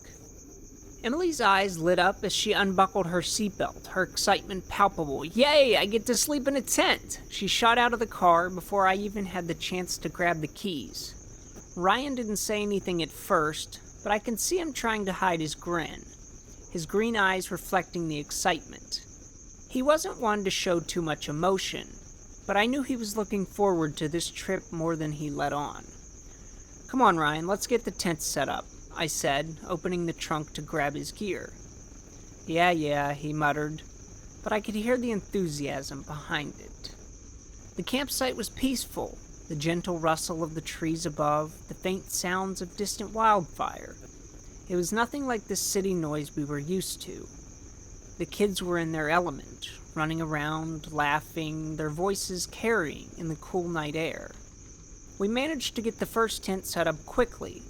Emily's eyes lit up as she unbuckled her seatbelt, her excitement palpable. "Yay, I get to sleep in a tent!" She shot out of the car before I even had the chance to grab the keys. Ryan didn't say anything at first, but I can see him trying to hide his grin, his green eyes reflecting the excitement. He wasn't one to show too much emotion, but I knew he was looking forward to this trip more than he let on. "Come on, Ryan, let's get the tent set up," I said, opening the trunk to grab his gear. Yeah, he muttered, but I could hear the enthusiasm behind it. The campsite was peaceful, the gentle rustle of the trees above, the faint sounds of distant wildfire. It was nothing like the city noise we were used to. The kids were in their element, running around, laughing, their voices carrying in the cool night air. We managed to get the first tent set up quickly.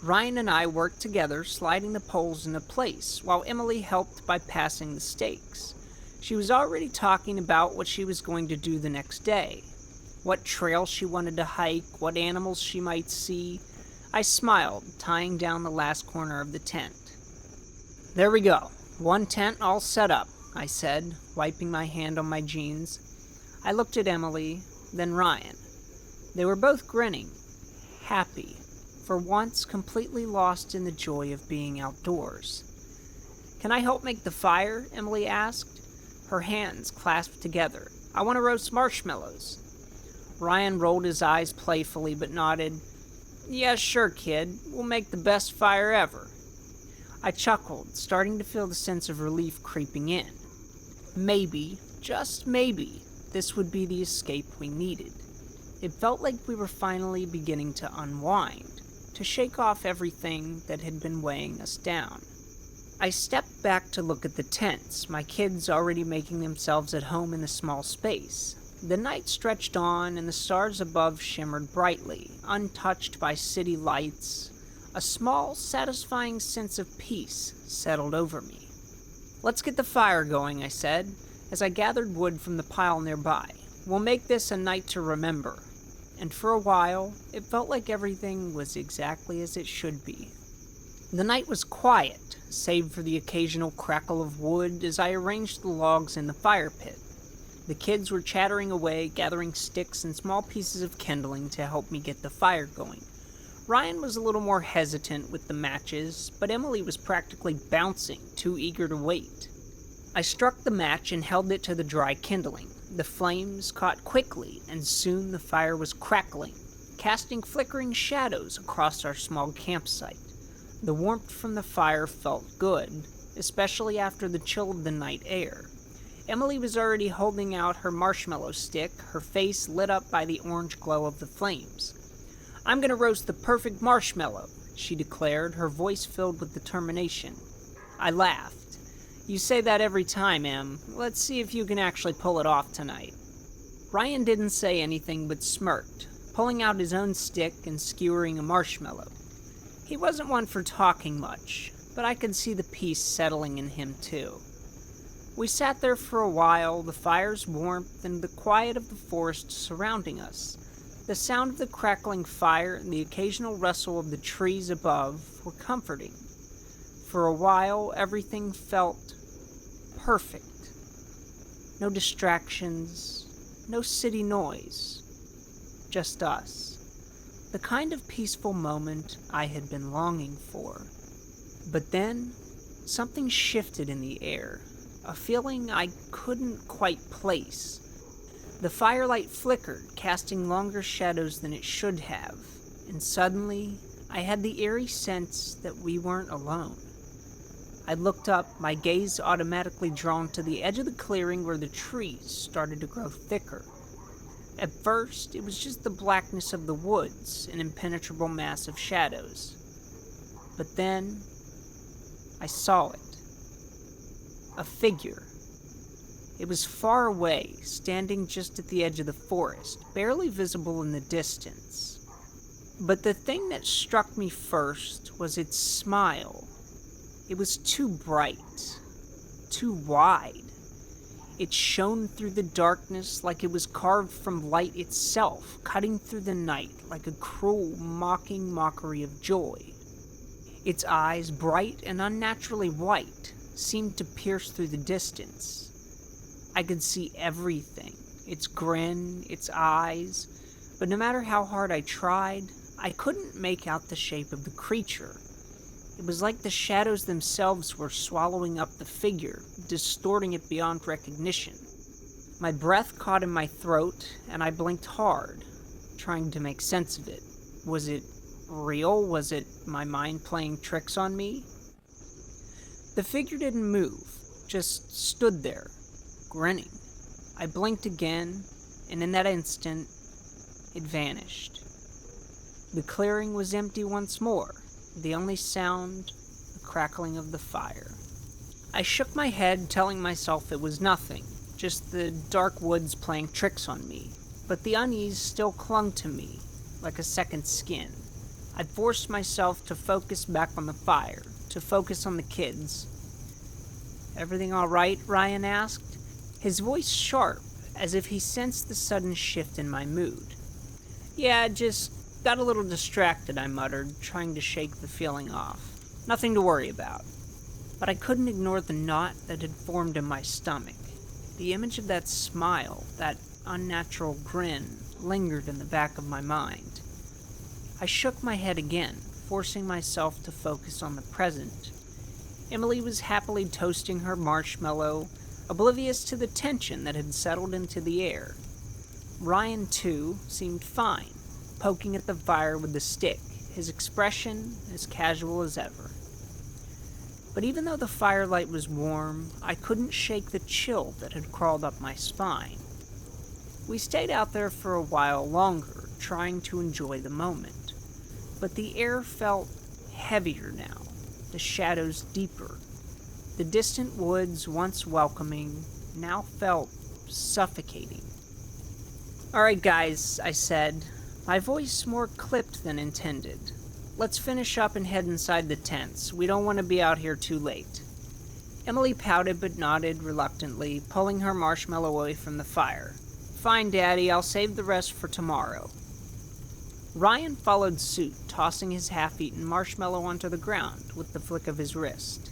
Ryan and I worked together, sliding the poles into place, while Emily helped by passing the stakes. She was already talking about what she was going to do the next day, what trail she wanted to hike, what animals she might see. I smiled, tying down the last corner of the tent. "There we go. One tent all set up," I said, wiping my hand on my jeans. I looked at Emily, then Ryan. They were both grinning, happy, for once completely lost in the joy of being outdoors. "Can I help make the fire?" Emily asked, her hands clasped together. "I want to roast marshmallows." Ryan rolled his eyes playfully but nodded. Yeah, sure, kid. We'll make the best fire ever. I chuckled, starting to feel the sense of relief creeping in. Maybe, just maybe, this would be the escape we needed. It felt like we were finally beginning to unwind, to shake off everything that had been weighing us down. I stepped back to look at the tents, my kids already making themselves at home in the small space. The night stretched on, and the stars above shimmered brightly, untouched by city lights. A small, satisfying sense of peace settled over me. Let's get the fire going, I said, as I gathered wood from the pile nearby. We'll make this a night to remember. And for a while, it felt like everything was exactly as it should be. The night was quiet, save for the occasional crackle of wood as I arranged the logs in the fire pit. The kids were chattering away, gathering sticks and small pieces of kindling to help me get the fire going. Ryan was a little more hesitant with the matches, but Emily was practically bouncing, too eager to wait. I struck the match and held it to the dry kindling. The flames caught quickly, and soon the fire was crackling, casting flickering shadows across our small campsite. The warmth from the fire felt good, especially after the chill of the night air. Emily was already holding out her marshmallow stick, her face lit up by the orange glow of the flames. I'm gonna roast the perfect marshmallow, she declared, her voice filled with determination. I laughed. You say that every time, Em. Let's see if you can actually pull it off tonight. Ryan didn't say anything but smirked, pulling out his own stick and skewering a marshmallow. He wasn't one for talking much, but I could see the peace settling in him too. We sat there for a while, the fire's warmth and the quiet of the forest surrounding us. The sound of the crackling fire and the occasional rustle of the trees above were comforting. For a while, everything felt perfect. No distractions, no city noise, just us. The kind of peaceful moment I had been longing for. But then, something shifted in the air. A feeling I couldn't quite place. The firelight flickered, casting longer shadows than it should have, and suddenly I had the eerie sense that we weren't alone. I looked up, my gaze automatically drawn to the edge of the clearing where the trees started to grow thicker. At first, it was just the blackness of the woods, an impenetrable mass of shadows. But then, I saw it. A figure. It was far away, standing just at the edge of the forest, barely visible in the distance. But the thing that struck me first was its smile. It was too bright, too wide. It shone through the darkness like it was carved from light itself, cutting through the night like a cruel, mocking mockery of joy. Its eyes, bright and unnaturally white, seemed to pierce through the distance. I could see everything, its grin, its eyes, but no matter how hard I tried, I couldn't make out the shape of the creature. It was like the shadows themselves were swallowing up the figure, distorting it beyond recognition. My breath caught in my throat, and I blinked hard, trying to make sense of it. Was it real? Was it my mind playing tricks on me? The figure didn't move, just stood there, grinning. I blinked again, and in that instant, it vanished. The clearing was empty once more, the only sound, the crackling of the fire. I shook my head, telling myself it was nothing, just the dark woods playing tricks on me, but the unease still clung to me, like a second skin. I forced myself to focus back on the fire, to focus on the kids. Everything all right? Ryan asked, his voice sharp, as if he sensed the sudden shift in my mood. Yeah, just got a little distracted, I muttered, trying to shake the feeling off. Nothing to worry about. But I couldn't ignore the knot that had formed in my stomach. The image of that smile, that unnatural grin, lingered in the back of my mind. I shook my head again, forcing myself to focus on the present. Emily was happily toasting her marshmallow, oblivious to the tension that had settled into the air. Ryan, too, seemed fine, poking at the fire with the stick, his expression as casual as ever. But even though the firelight was warm, I couldn't shake the chill that had crawled up my spine. We stayed out there for a while longer, trying to enjoy the moment. But the air felt heavier now, the shadows deeper. The distant woods, once welcoming, now felt suffocating. "Alright guys," I said, my voice more clipped than intended. "Let's finish up and head inside the tents. We don't want to be out here too late." Emily pouted but nodded reluctantly, pulling her marshmallow away from the fire. "Fine, Daddy, I'll save the rest for tomorrow." Ryan followed suit, tossing his half-eaten marshmallow onto the ground with the flick of his wrist.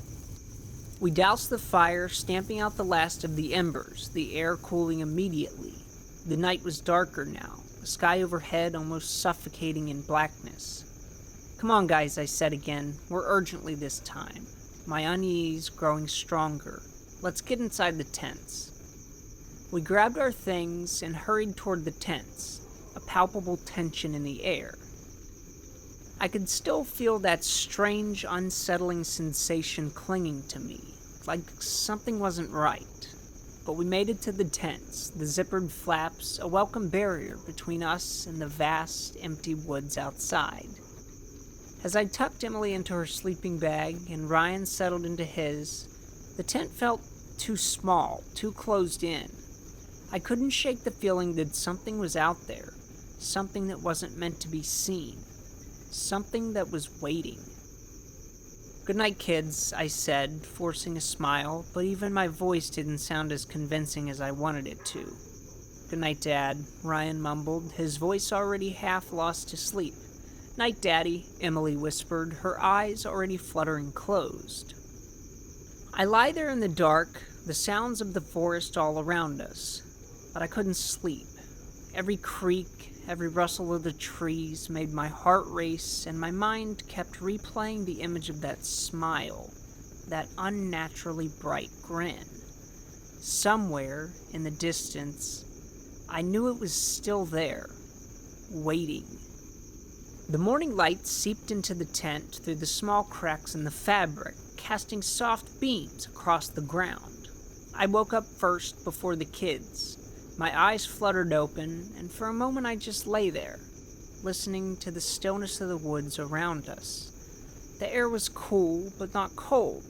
We doused the fire, stamping out the last of the embers, the air cooling immediately. The night was darker now, the sky overhead almost suffocating in blackness. "Come on, guys," I said again, more urgently this time, my unease growing stronger. "Let's get inside the tents." We grabbed our things and hurried toward the tents, a palpable tension in the air. I could still feel that strange, unsettling sensation clinging to me, like something wasn't right. But we made it to the tents, the zippered flaps, a welcome barrier between us and the vast, empty woods outside. As I tucked Emily into her sleeping bag and Ryan settled into his, the tent felt too small, too closed in. I couldn't shake the feeling that something was out there, something that wasn't meant to be seen, something that was waiting. "Good night, kids," I said, forcing a smile, but even my voice didn't sound as convincing as I wanted it to. "Good night, Dad," Ryan mumbled, his voice already half lost to sleep. "Night, Daddy," Emily whispered, her eyes already fluttering closed. I lie there in the dark, the sounds of the forest all around us, but I couldn't sleep. Every creak, every rustle of the trees made my heart race, and my mind kept replaying the image of that smile, that unnaturally bright grin. Somewhere in the distance, I knew it was still there, waiting. The morning light seeped into the tent through the small cracks in the fabric, casting soft beams across the ground. I woke up first before the kids. My eyes fluttered open, and for a moment I just lay there, listening to the stillness of the woods around us. The air was cool, but not cold.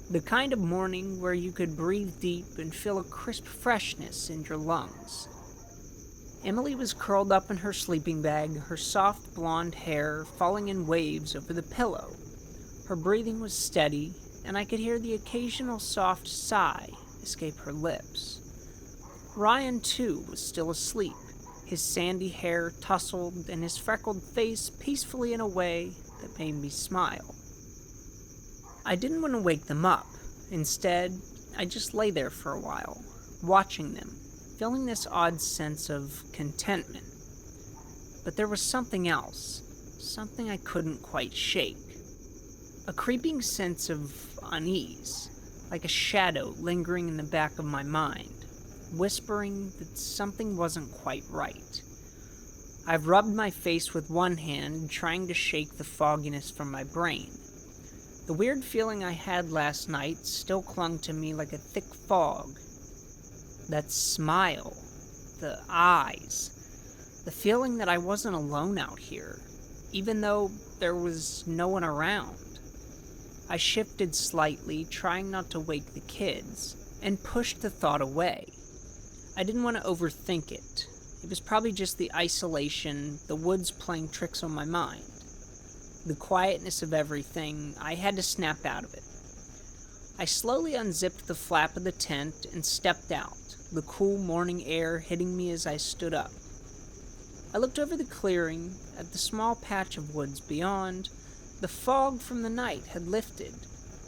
The kind of morning where you could breathe deep and feel a crisp freshness in your lungs. Emily was curled up in her sleeping bag, her soft blonde hair falling in waves over the pillow. Her breathing was steady, and I could hear the occasional soft sigh escape her lips. Ryan, too, was still asleep, his sandy hair tousled and his freckled face peacefully in a way that made me smile. I didn't want to wake them up. Instead, I just lay there for a while, watching them, feeling this odd sense of contentment. But there was something else, something I couldn't quite shake. A creeping sense of unease, like a shadow lingering in the back of my mind, whispering that something wasn't quite right. I've rubbed my face with one hand, trying to shake the fogginess from my brain. The weird feeling I had last night still clung to me like a thick fog. That smile, the eyes, the feeling that I wasn't alone out here, even though there was no one around. I shifted slightly, trying not to wake the kids, and pushed the thought away. I didn't want to overthink it. It was probably just the isolation, the woods playing tricks on my mind. The quietness of everything, I had to snap out of it. I slowly unzipped the flap of the tent and stepped out, the cool morning air hitting me as I stood up. I looked over the clearing, at the small patch of woods beyond. The fog from the night had lifted,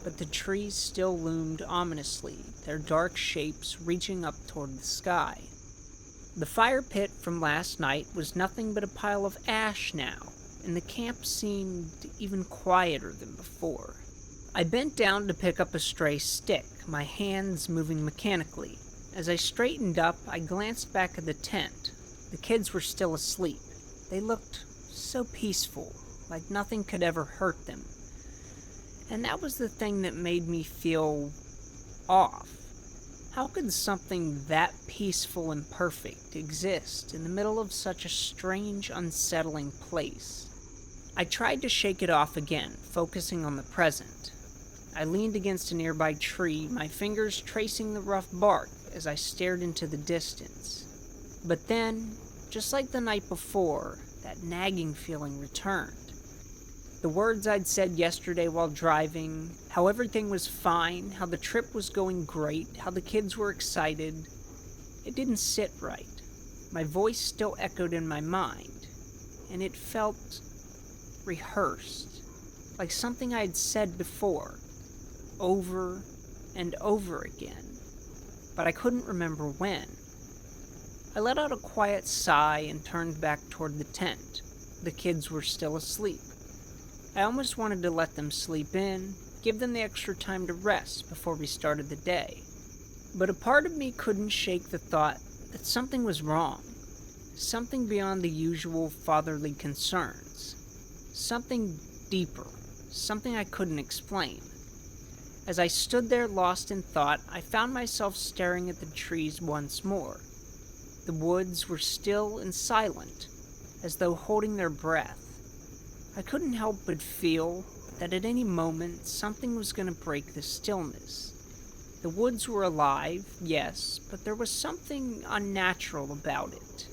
but the trees still loomed ominously, their dark shapes reaching up toward the sky. The fire pit from last night was nothing but a pile of ash now, and the camp seemed even quieter than before. I bent down to pick up a stray stick, my hands moving mechanically. As I straightened up, I glanced back at the tent. The kids were still asleep. They looked so peaceful, like nothing could ever hurt them. And that was the thing that made me feel off. How could something that peaceful and perfect exist in the middle of such a strange, unsettling place? I tried to shake it off again, focusing on the present. I leaned against a nearby tree, my fingers tracing the rough bark as I stared into the distance. But then, just like the night before, that nagging feeling returned. The words I'd said yesterday while driving, how everything was fine, how the trip was going great, how the kids were excited, it didn't sit right. My voice still echoed in my mind, and it felt rehearsed, like something I had said before, over and over again, but I couldn't remember when. I let out a quiet sigh and turned back toward the tent. The kids were still asleep. I almost wanted to let them sleep in, give them the extra time to rest before we started the day. But a part of me couldn't shake the thought that something was wrong. Something beyond the usual fatherly concerns. Something deeper. Something I couldn't explain. As I stood there lost in thought, I found myself staring at the trees once more. The woods were still and silent, as though holding their breath. I couldn't help but feel that at any moment something was going to break the stillness. The woods were alive, yes, but there was something unnatural about it.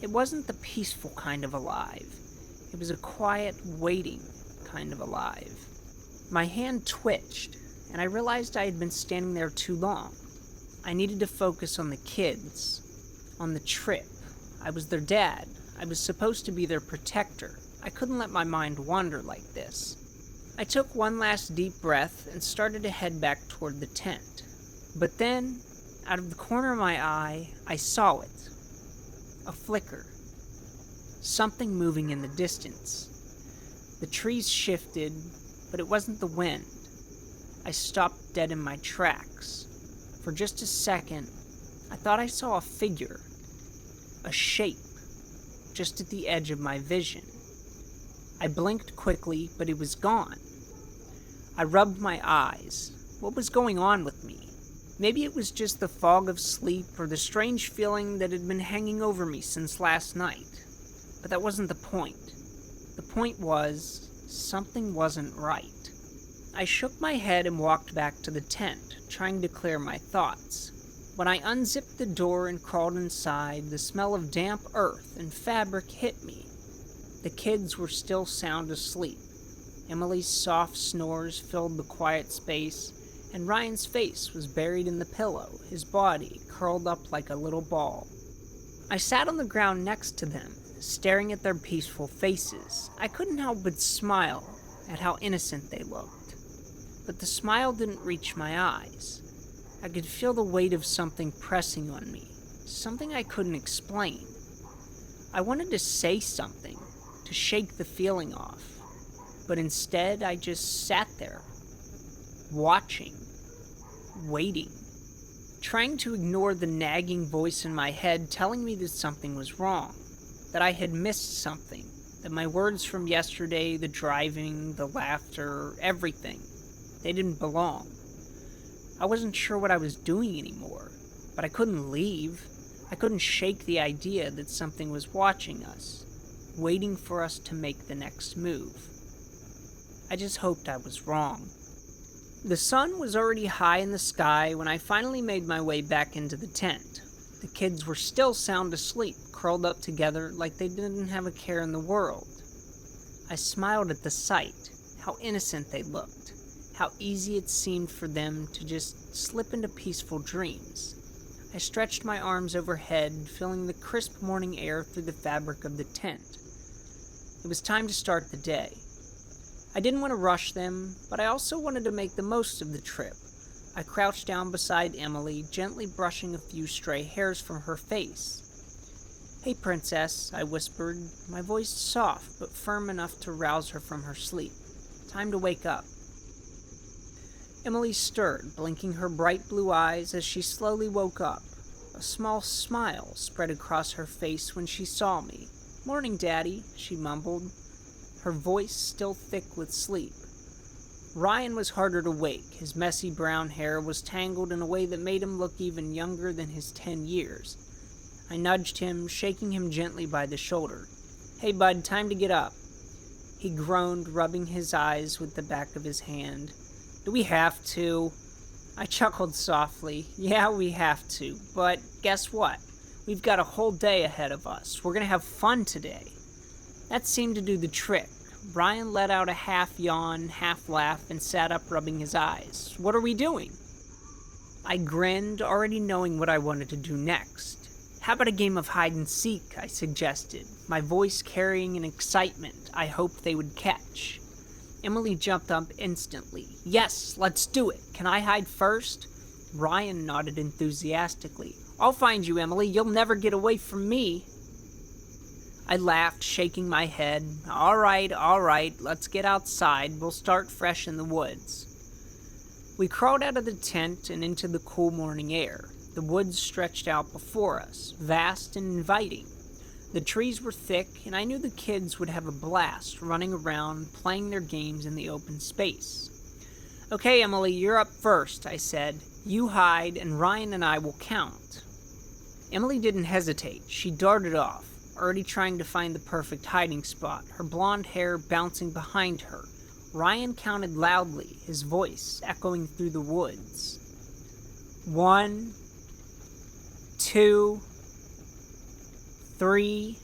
It wasn't the peaceful kind of alive. It was a quiet, waiting kind of alive. My hand twitched, and I realized I had been standing there too long. I needed to focus on the kids, on the trip. I was their dad. I was supposed to be their protector. I couldn't let my mind wander like this. I took one last deep breath and started to head back toward the tent. But then, out of the corner of my eye, I saw it. A flicker. Something moving in the distance. The trees shifted, but it wasn't the wind. I stopped dead in my tracks. For just a second, I thought I saw a figure. A shape. Just at the edge of my vision. I blinked quickly, but it was gone. I rubbed my eyes. What was going on with me? Maybe it was just the fog of sleep or the strange feeling that had been hanging over me since last night. But that wasn't the point. The point was, something wasn't right. I shook my head and walked back to the tent, trying to clear my thoughts. When I unzipped the door and crawled inside, the smell of damp earth and fabric hit me. The kids were still sound asleep. Emily's soft snores filled the quiet space, and Ryan's face was buried in the pillow, his body curled up like a little ball. I sat on the ground next to them, staring at their peaceful faces. I couldn't help but smile at how innocent they looked. But the smile didn't reach my eyes. I could feel the weight of something pressing on me, something I couldn't explain. I wanted to say something, to shake the feeling off, but instead I just sat there, watching, waiting, trying to ignore the nagging voice in my head telling me that something was wrong, that I had missed something, that my words from yesterday, the driving, the laughter, everything, they didn't belong. I wasn't sure what I was doing anymore, but I couldn't leave. I couldn't shake the idea that something was watching us, waiting for us to make the next move. I just hoped I was wrong. The sun was already high in the sky when I finally made my way back into the tent. The kids were still sound asleep, curled up together like they didn't have a care in the world. I smiled at the sight, how innocent they looked, how easy it seemed for them to just slip into peaceful dreams. I stretched my arms overhead, feeling the crisp morning air through the fabric of the tent. It was time to start the day. I didn't want to rush them, but I also wanted to make the most of the trip. I crouched down beside Emily, gently brushing a few stray hairs from her face. "Hey, Princess," I whispered, my voice soft but firm enough to rouse her from her sleep. "Time to wake up." Emily stirred, blinking her bright blue eyes as she slowly woke up. A small smile spread across her face when she saw me. "Morning, Daddy," she mumbled, her voice still thick with sleep. Ryan was harder to wake. His messy brown hair was tangled in a way that made him look even younger than his 10 years. I nudged him, shaking him gently by the shoulder. "Hey, bud, time to get up." He groaned, rubbing his eyes with the back of his hand. "Do we have to?" I chuckled softly. "Yeah, we have to, but guess what? We've got a whole day ahead of us. We're gonna have fun today." That seemed to do the trick. Ryan let out a half yawn, half laugh, and sat up, rubbing his eyes. "What are we doing?" I grinned, already knowing what I wanted to do next. "How about a game of hide and seek?" I suggested, my voice carrying an excitement I hoped they would catch. Emily jumped up instantly. "Yes, let's do it. Can I hide first?" Ryan nodded enthusiastically. "I'll find you, Emily. You'll never get away from me." I laughed, shaking my head. All right, let's get outside. We'll start fresh in the woods." We crawled out of the tent and into the cool morning air. The woods stretched out before us, vast and inviting. The trees were thick, and I knew the kids would have a blast running around, playing their games in the open space. "Okay, Emily, you're up first," I said. "You hide, and Ryan and I will count." Emily didn't hesitate. She darted off, already trying to find the perfect hiding spot, her blonde hair bouncing behind her. Ryan counted loudly, his voice echoing through the woods. 1, 2, 3.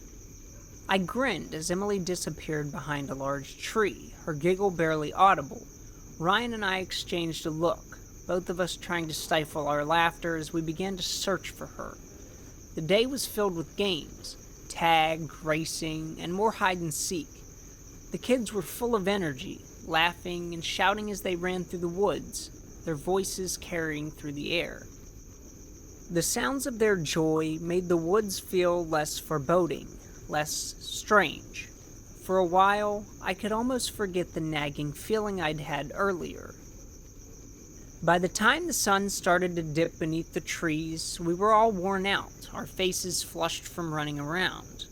I grinned as Emily disappeared behind a large tree, her giggle barely audible. Ryan and I exchanged a look, both of us trying to stifle our laughter as we began to search for her. The day was filled with games, tag, racing, and more hide and seek. The kids were full of energy, laughing and shouting as they ran through the woods, their voices carrying through the air. The sounds of their joy made the woods feel less foreboding, less strange. For a while, I could almost forget the nagging feeling I'd had earlier. By the time the sun started to dip beneath the trees, we were all worn out, our faces flushed from running around.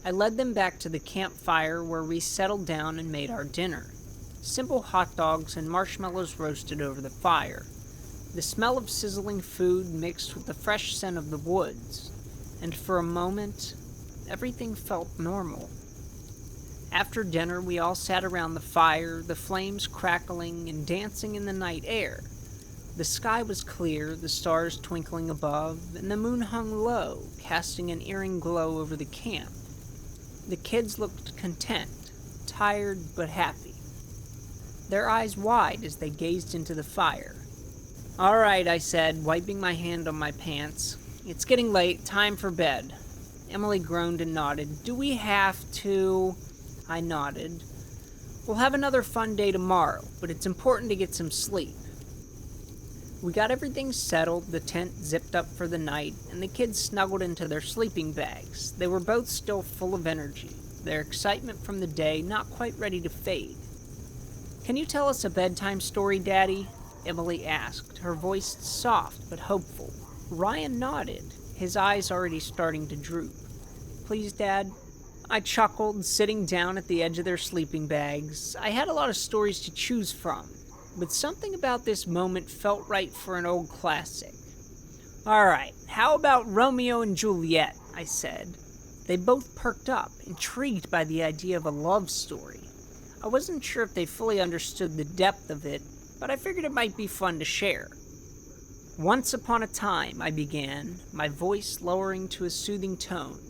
I led them back to the campfire where we settled down and made our dinner. Simple hot dogs and marshmallows roasted over the fire. The smell of sizzling food mixed with the fresh scent of the woods, and for a moment, everything felt normal. After dinner, we all sat around the fire, the flames crackling and dancing in the night air. The sky was clear, the stars twinkling above, and the moon hung low, casting an eerie glow over the camp. The kids looked content, tired but happy, their eyes wide as they gazed into the fire. "All right," I said, wiping my hand on my pants. "It's getting late, time for bed." Emily groaned and nodded. "Do we have to?" I nodded. "We'll have another fun day tomorrow, but it's important to get some sleep." We got everything settled, the tent zipped up for the night, and the kids snuggled into their sleeping bags. They were both still full of energy, their excitement from the day not quite ready to fade. "Can you tell us a bedtime story, Daddy?" Emily asked, her voice soft but hopeful. Ryan nodded, his eyes already starting to droop. "Please, Dad?" I chuckled, sitting down at the edge of their sleeping bags. I had a lot of stories to choose from, but something about this moment felt right for an old classic. "All right, how about Romeo and Juliet?" I said. They both perked up, intrigued by the idea of a love story. I wasn't sure if they fully understood the depth of it, but I figured it might be fun to share. "Once upon a time," I began, my voice lowering to a soothing tone.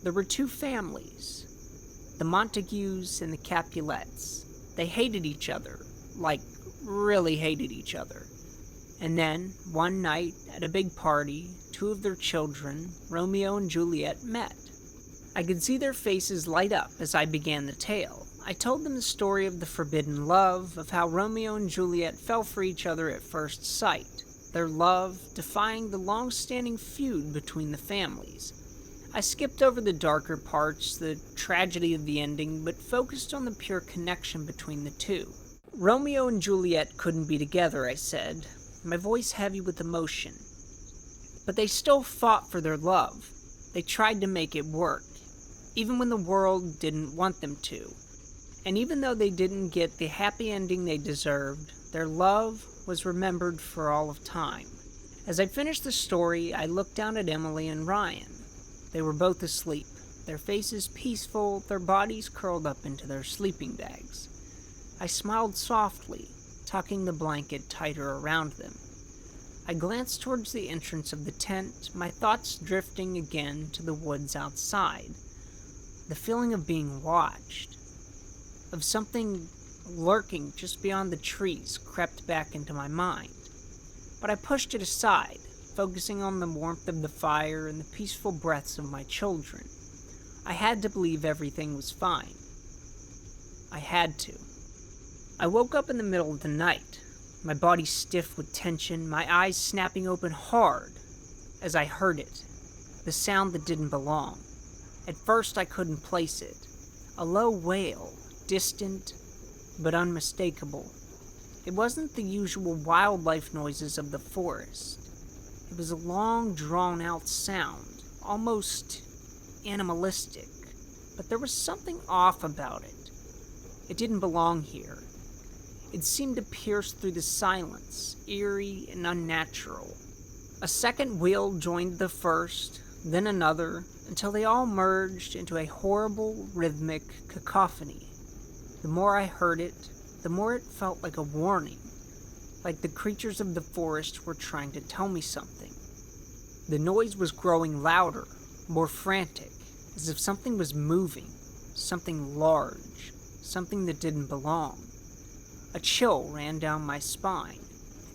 "There were two families, the Montagues and the Capulets. They hated each other, like really hated each other. And then, one night, at a big party, two of their children, Romeo and Juliet, met. I could see their faces light up as I began the tale. I told them the story of the forbidden love, of how Romeo and Juliet fell for each other at first sight, their love defying the long-standing feud between the families. I skipped over the darker parts, the tragedy of the ending, but focused on the pure connection between the two. Romeo and Juliet couldn't be together, I said, my voice heavy with emotion. But they still fought for their love. They tried to make it work, even when the world didn't want them to. And even though they didn't get the happy ending they deserved, their love was remembered for all of time. As I finished the story, I looked down at Emily and Ryan. They were both asleep, their faces peaceful, their bodies curled up into their sleeping bags. I smiled softly, tucking the blanket tighter around them. I glanced towards the entrance of the tent, my thoughts drifting again to the woods outside. The feeling of being watched, of something lurking just beyond the trees, crept back into my mind. But I pushed it aside, focusing on the warmth of the fire and the peaceful breaths of my children. I had to believe everything was fine. I had to. I woke up in the middle of the night, my body stiff with tension, my eyes snapping open hard as I heard it, the sound that didn't belong. At first I couldn't place it. A low wail, distant but unmistakable. It wasn't the usual wildlife noises of the forest. It was a long, drawn-out sound, almost animalistic, but there was something off about it. It didn't belong here. It seemed to pierce through the silence, eerie and unnatural. A second wail joined the first, then another, until they all merged into a horrible, rhythmic cacophony. The more I heard it, the more it felt like a warning, like the creatures of the forest were trying to tell me something. The noise was growing louder, more frantic, as if something was moving, something large, something that didn't belong. A chill ran down my spine,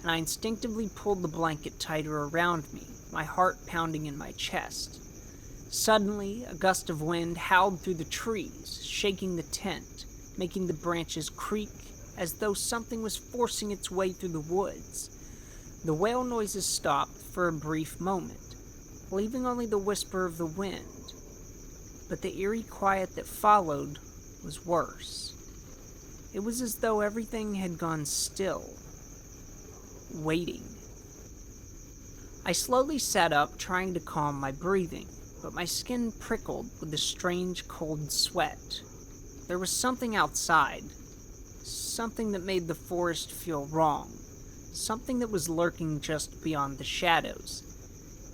and I instinctively pulled the blanket tighter around me, my heart pounding in my chest. Suddenly, a gust of wind howled through the trees, shaking the tent, making the branches creak as though something was forcing its way through the woods. The wail noises stopped for a brief moment, leaving only the whisper of the wind. But the eerie quiet that followed was worse. It was as though everything had gone still, waiting. I slowly sat up, trying to calm my breathing, but my skin prickled with a strange cold sweat. There was something outside, something that made the forest feel wrong, something that was lurking just beyond the shadows.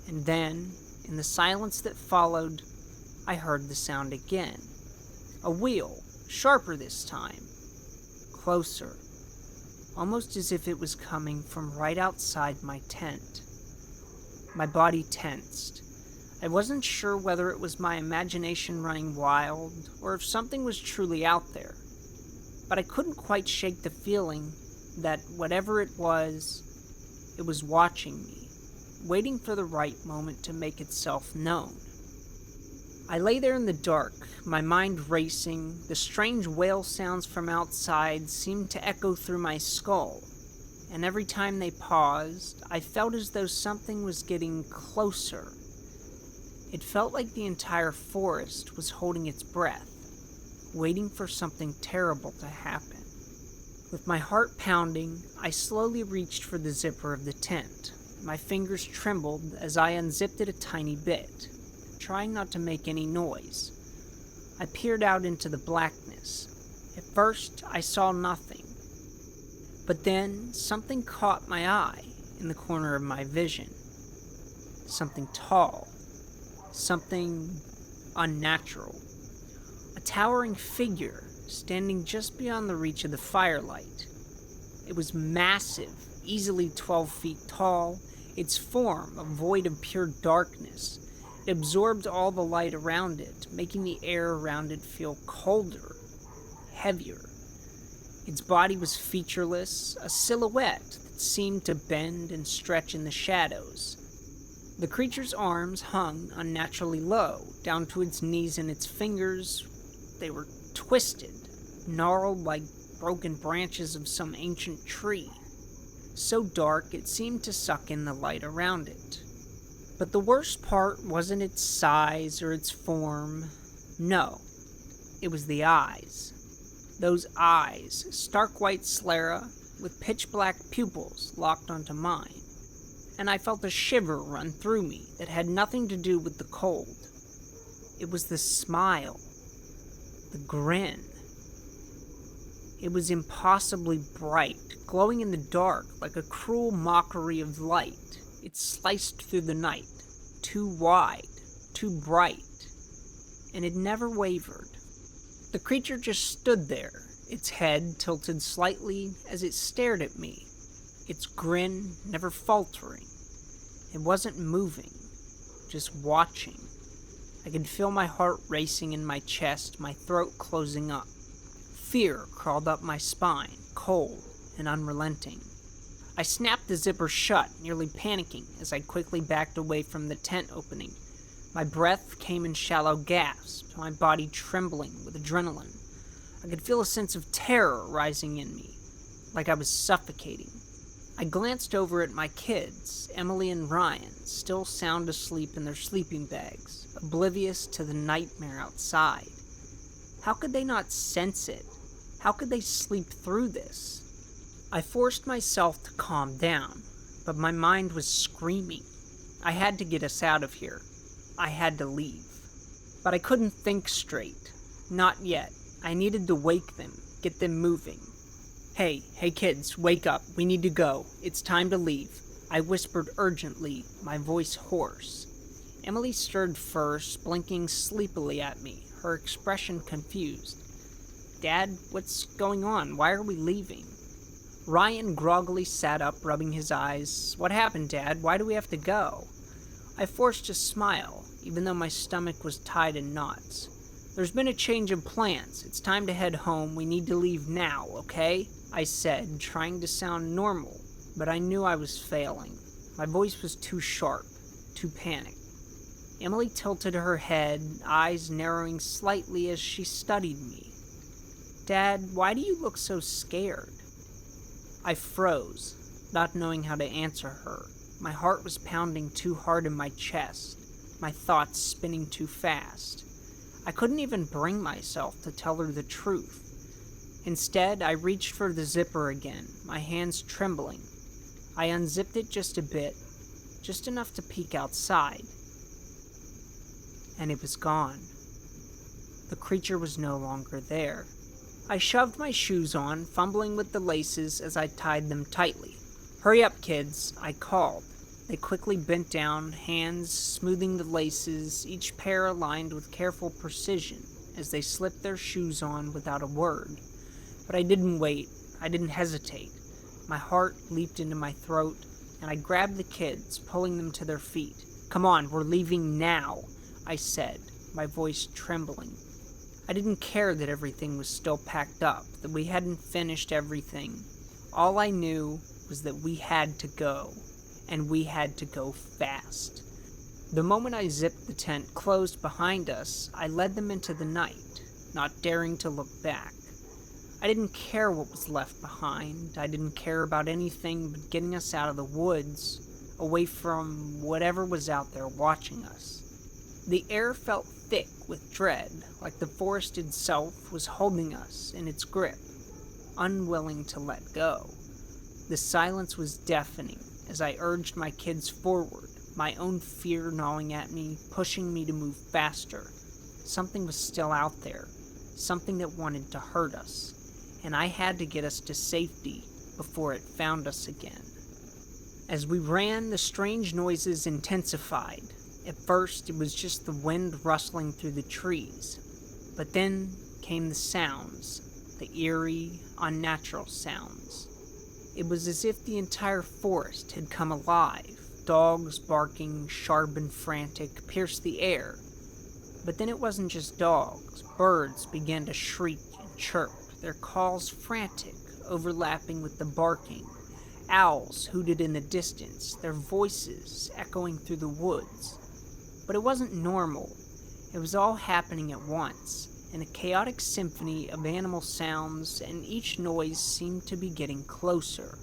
And then, in the silence that followed, I heard the sound again. A wheel, sharper this time. Closer, almost as if it was coming from right outside my tent. My body tensed. I wasn't sure whether it was my imagination running wild, or if something was truly out there. But I couldn't quite shake the feeling that whatever it was watching me, waiting for the right moment to make itself known. I lay there in the dark, my mind racing. The strange wail sounds from outside seemed to echo through my skull, and every time they paused, I felt as though something was getting closer. It felt like the entire forest was holding its breath, waiting for something terrible to happen. With my heart pounding, I slowly reached for the zipper of the tent. My fingers trembled as I unzipped it a tiny bit, trying not to make any noise. I peered out into the blackness. At first, I saw nothing. But then, something caught my eye in the corner of my vision. Something tall. Something unnatural. A towering figure standing just beyond the reach of the firelight. It was massive, easily 12 feet tall, its form a void of pure darkness. It absorbed all the light around it, making the air around it feel colder, heavier. Its body was featureless, a silhouette that seemed to bend and stretch in the shadows. The creature's arms hung unnaturally low, down to its knees, and its fingers, they were twisted, gnarled like broken branches of some ancient tree. So dark it seemed to suck in the light around it. But the worst part wasn't its size or its form. No, it was the eyes. Those eyes, stark white sclera with pitch black pupils locked onto mine. and I felt a shiver run through me that had nothing to do with the cold. It was the smile, the grin. It was impossibly bright, glowing in the dark like a cruel mockery of light. It sliced through the night, too wide, too bright, and it never wavered. The creature just stood there, its head tilted slightly as it stared at me, its grin never faltering. It wasn't moving, just watching. I could feel my heart racing in my chest, my throat closing up. Fear crawled up my spine, cold and unrelenting. I snapped the zipper shut, nearly panicking as I quickly backed away from the tent opening. My breath came in shallow gasps, my body trembling with adrenaline. I could feel a sense of terror rising in me, like I was suffocating. I glanced over at my kids, Emily and Ryan, still sound asleep in their sleeping bags, oblivious to the nightmare outside. How could they not sense it? How could they sleep through this? I forced myself to calm down, but my mind was screaming. I had to get us out of here. I had to leave. But I couldn't think straight. Not yet. I needed to wake them, get them moving. Hey kids, wake up. We need to go. It's time to leave. I whispered urgently, my voice hoarse. Emily stirred first, blinking sleepily at me, her expression confused. Dad, what's going on? Why are we leaving? Ryan groggily sat up, rubbing his eyes. What happened, Dad? Why do we have to go? I forced a smile, even though my stomach was tied in knots. There's been a change of plans. It's time to head home. We need to leave now, okay? I said, trying to sound normal, but I knew I was failing. My voice was too sharp, too panicked. Emily tilted her head, eyes narrowing slightly as she studied me. Dad, why do you look so scared? I froze, not knowing how to answer her. My heart was pounding too hard in my chest, my thoughts spinning too fast. I couldn't even bring myself to tell her the truth. Instead, I reached for the zipper again, my hands trembling. I unzipped it just a bit, just enough to peek outside. And it was gone. The creature was no longer there. I shoved my shoes on, fumbling with the laces as I tied them tightly. Hurry up, kids, I called. They quickly bent down, hands smoothing the laces, each pair aligned with careful precision as they slipped their shoes on without a word. But I didn't wait. I didn't hesitate. My heart leaped into my throat, and I grabbed the kids, pulling them to their feet. Come on, we're leaving now, I said, my voice trembling. I didn't care that everything was still packed up, that we hadn't finished everything. All I knew was that we had to go, and we had to go fast. The moment I zipped the tent closed behind us, I led them into the night, not daring to look back. I didn't care what was left behind. I didn't care about anything but getting us out of the woods, away from whatever was out there watching us. The air felt thick with dread, like the forest itself was holding us in its grip, unwilling to let go. The silence was deafening as I urged my kids forward, my own fear gnawing at me, pushing me to move faster. Something was still out there, something that wanted to hurt us, and I had to get us to safety before it found us again. As we ran, the strange noises intensified. At first, it was just the wind rustling through the trees, but then came the sounds, the eerie, unnatural sounds. It was as if the entire forest had come alive. Dogs barking, sharp and frantic, pierced the air. But then it wasn't just dogs. Birds began to shriek and chirp, their calls frantic, overlapping with the barking. Owls hooted in the distance, their voices echoing through the woods. But it wasn't normal. It was all happening at once, in a chaotic symphony of animal sounds, and each noise seemed to be getting closer.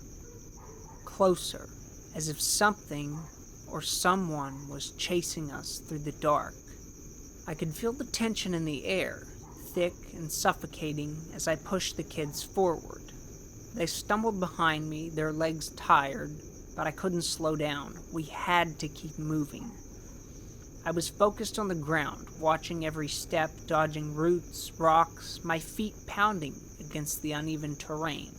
Closer, as if something or someone was chasing us through the dark. I could feel the tension in the air, thick and suffocating, as I pushed the kids forward. They stumbled behind me, their legs tired, but I couldn't slow down. We had to keep moving. I was focused on the ground, watching every step, dodging roots, rocks, my feet pounding against the uneven terrain.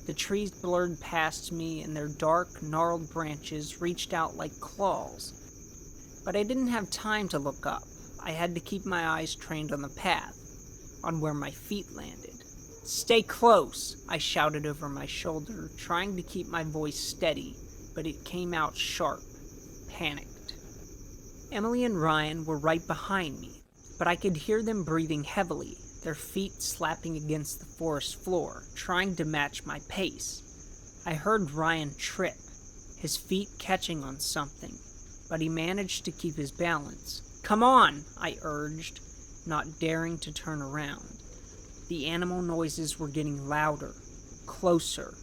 The trees blurred past me, and their dark, gnarled branches reached out like claws. But I didn't have time to look up. I had to keep my eyes trained on the path, on where my feet landed. "Stay close," I shouted over my shoulder, trying to keep my voice steady, but it came out sharp, panicked. Emily and Ryan were right behind me, but I could hear them breathing heavily, their feet slapping against the forest floor, trying to match my pace. I heard Ryan trip, his feet catching on something, but he managed to keep his balance. "Come on," I urged, not daring to turn around. The animal noises were getting louder, closer.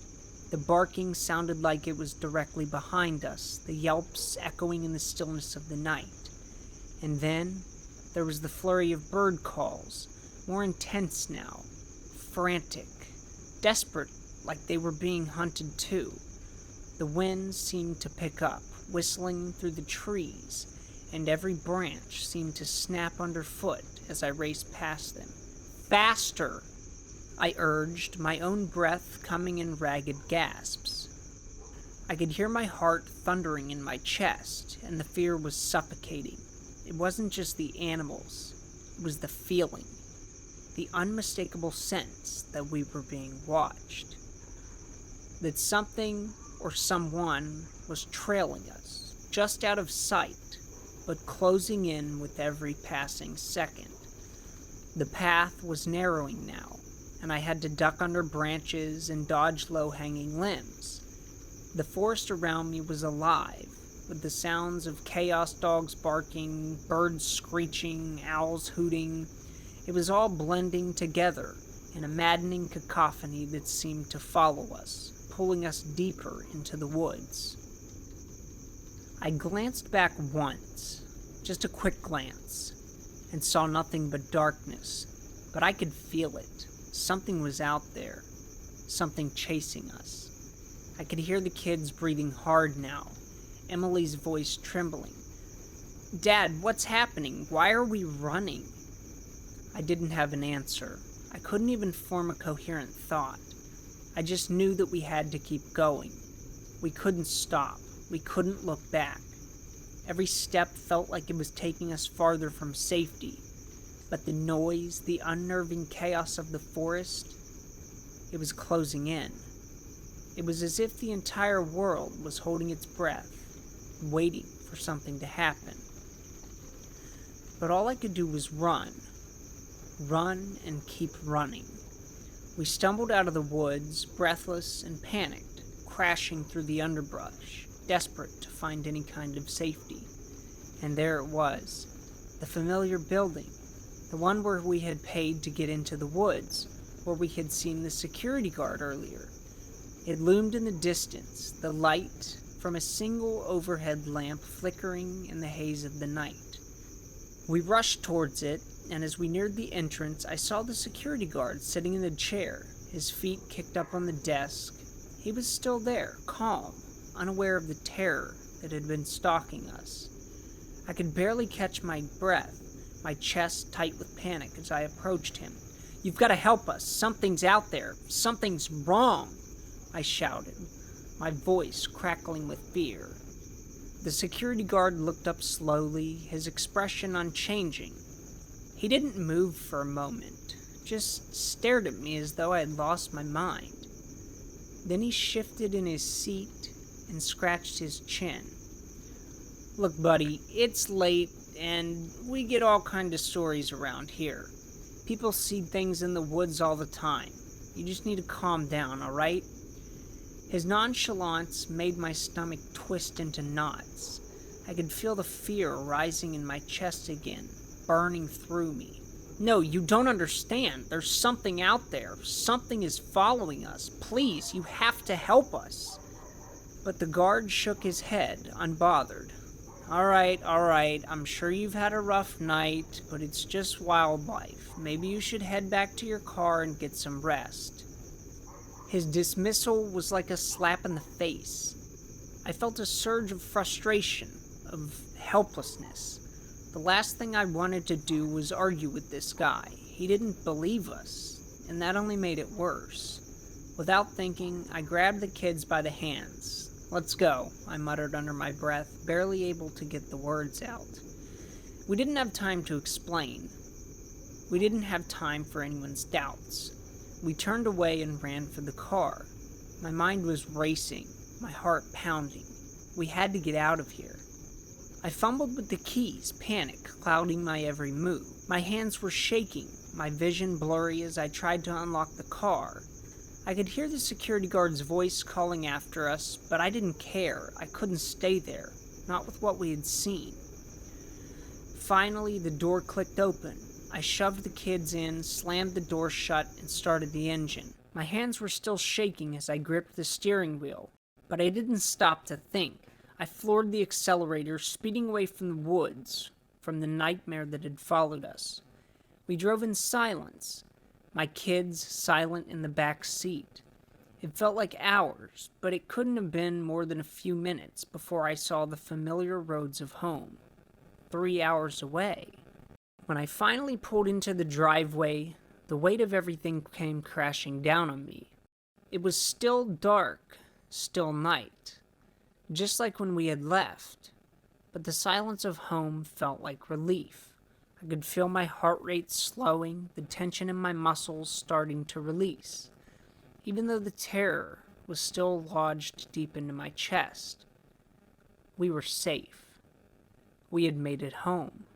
The barking sounded like it was directly behind us, the yelps echoing in the stillness of the night. And then there was the flurry of bird calls, more intense now, frantic, desperate, like they were being hunted too. The wind seemed to pick up, whistling through the trees, and every branch seemed to snap underfoot as I raced past them. "Faster!" I urged, my own breath coming in ragged gasps. I could hear my heart thundering in my chest, and the fear was suffocating. It wasn't just the animals, it was the feeling, the unmistakable sense that we were being watched, that something or someone was trailing us, just out of sight, but closing in with every passing second. The path was narrowing now, and I had to duck under branches and dodge low-hanging limbs. The forest around me was alive, with the sounds of chaos dogs barking, birds screeching, owls hooting. It was all blending together in a maddening cacophony that seemed to follow us, pulling us deeper into the woods. I glanced back once, just a quick glance, and saw nothing but darkness, but I could feel it. Something was out there, something chasing us. I could hear the kids breathing hard now, Emily's voice trembling. "Dad, what's happening? Why are we running?" I didn't have an answer. I couldn't even form a coherent thought. I just knew that we had to keep going. We couldn't stop. We couldn't look back. Every step felt like it was taking us farther from safety. But the noise, the unnerving chaos of the forest, it was closing in. It was as if the entire world was holding its breath, waiting for something to happen. But all I could do was run and keep running. We stumbled out of the woods, breathless and panicked, crashing through the underbrush, desperate to find any kind of safety. And there it was, the familiar building, the one where we had paid to get into the woods, where we had seen the security guard earlier. It loomed in the distance, the light from a single overhead lamp flickering in the haze of the night. We rushed towards it, and as we neared the entrance, I saw the security guard sitting in the chair, his feet kicked up on the desk. He was still there, calm, unaware of the terror that had been stalking us. I could barely catch my breath, my chest tight with panic as I approached him. "You've got to help us. Something's out there. Something's wrong," I shouted, my voice crackling with fear. The security guard looked up slowly, his expression unchanging. He didn't move for a moment, just stared at me as though I had lost my mind. Then he shifted in his seat and scratched his chin. "Look, buddy, it's late, and we get all kinds of stories around here. People see things in the woods all the time. You just need to calm down, all right?" His nonchalance made my stomach twist into knots. I could feel the fear rising in my chest again, burning through me. "No, you don't understand. There's something out there. Something is following us. Please, you have to help us." But the guard shook his head, unbothered. All right, I'm sure you've had a rough night, but it's just wildlife. Maybe you should head back to your car and get some rest." His dismissal was like a slap in the face. I felt a surge of frustration, of helplessness. The last thing I wanted to do was argue with this guy. He didn't believe us, and that only made it worse. Without thinking, I grabbed the kids by the hands. "Let's go," I muttered under my breath, barely able to get the words out. We didn't have time to explain. We didn't have time for anyone's doubts. We turned away and ran for the car. My mind was racing, my heart pounding. We had to get out of here. I fumbled with the keys, panic clouding my every move. My hands were shaking, my vision blurry as I tried to unlock the car. I could hear the security guard's voice calling after us, but I didn't care. I couldn't stay there, not with what we had seen. Finally, the door clicked open. I shoved the kids in, slammed the door shut, and started the engine. My hands were still shaking as I gripped the steering wheel, but I didn't stop to think. I floored the accelerator, speeding away from the woods, from the nightmare that had followed us. We drove in silence, my kids silent in the back seat. It felt like hours, but it couldn't have been more than a few minutes before I saw the familiar roads of home. 3 hours away. When I finally pulled into the driveway, the weight of everything came crashing down on me. It was still dark, still night, just like when we had left, but the silence of home felt like relief. I could feel my heart rate slowing, the tension in my muscles starting to release, even though the terror was still lodged deep into my chest. We were safe. We had made it home.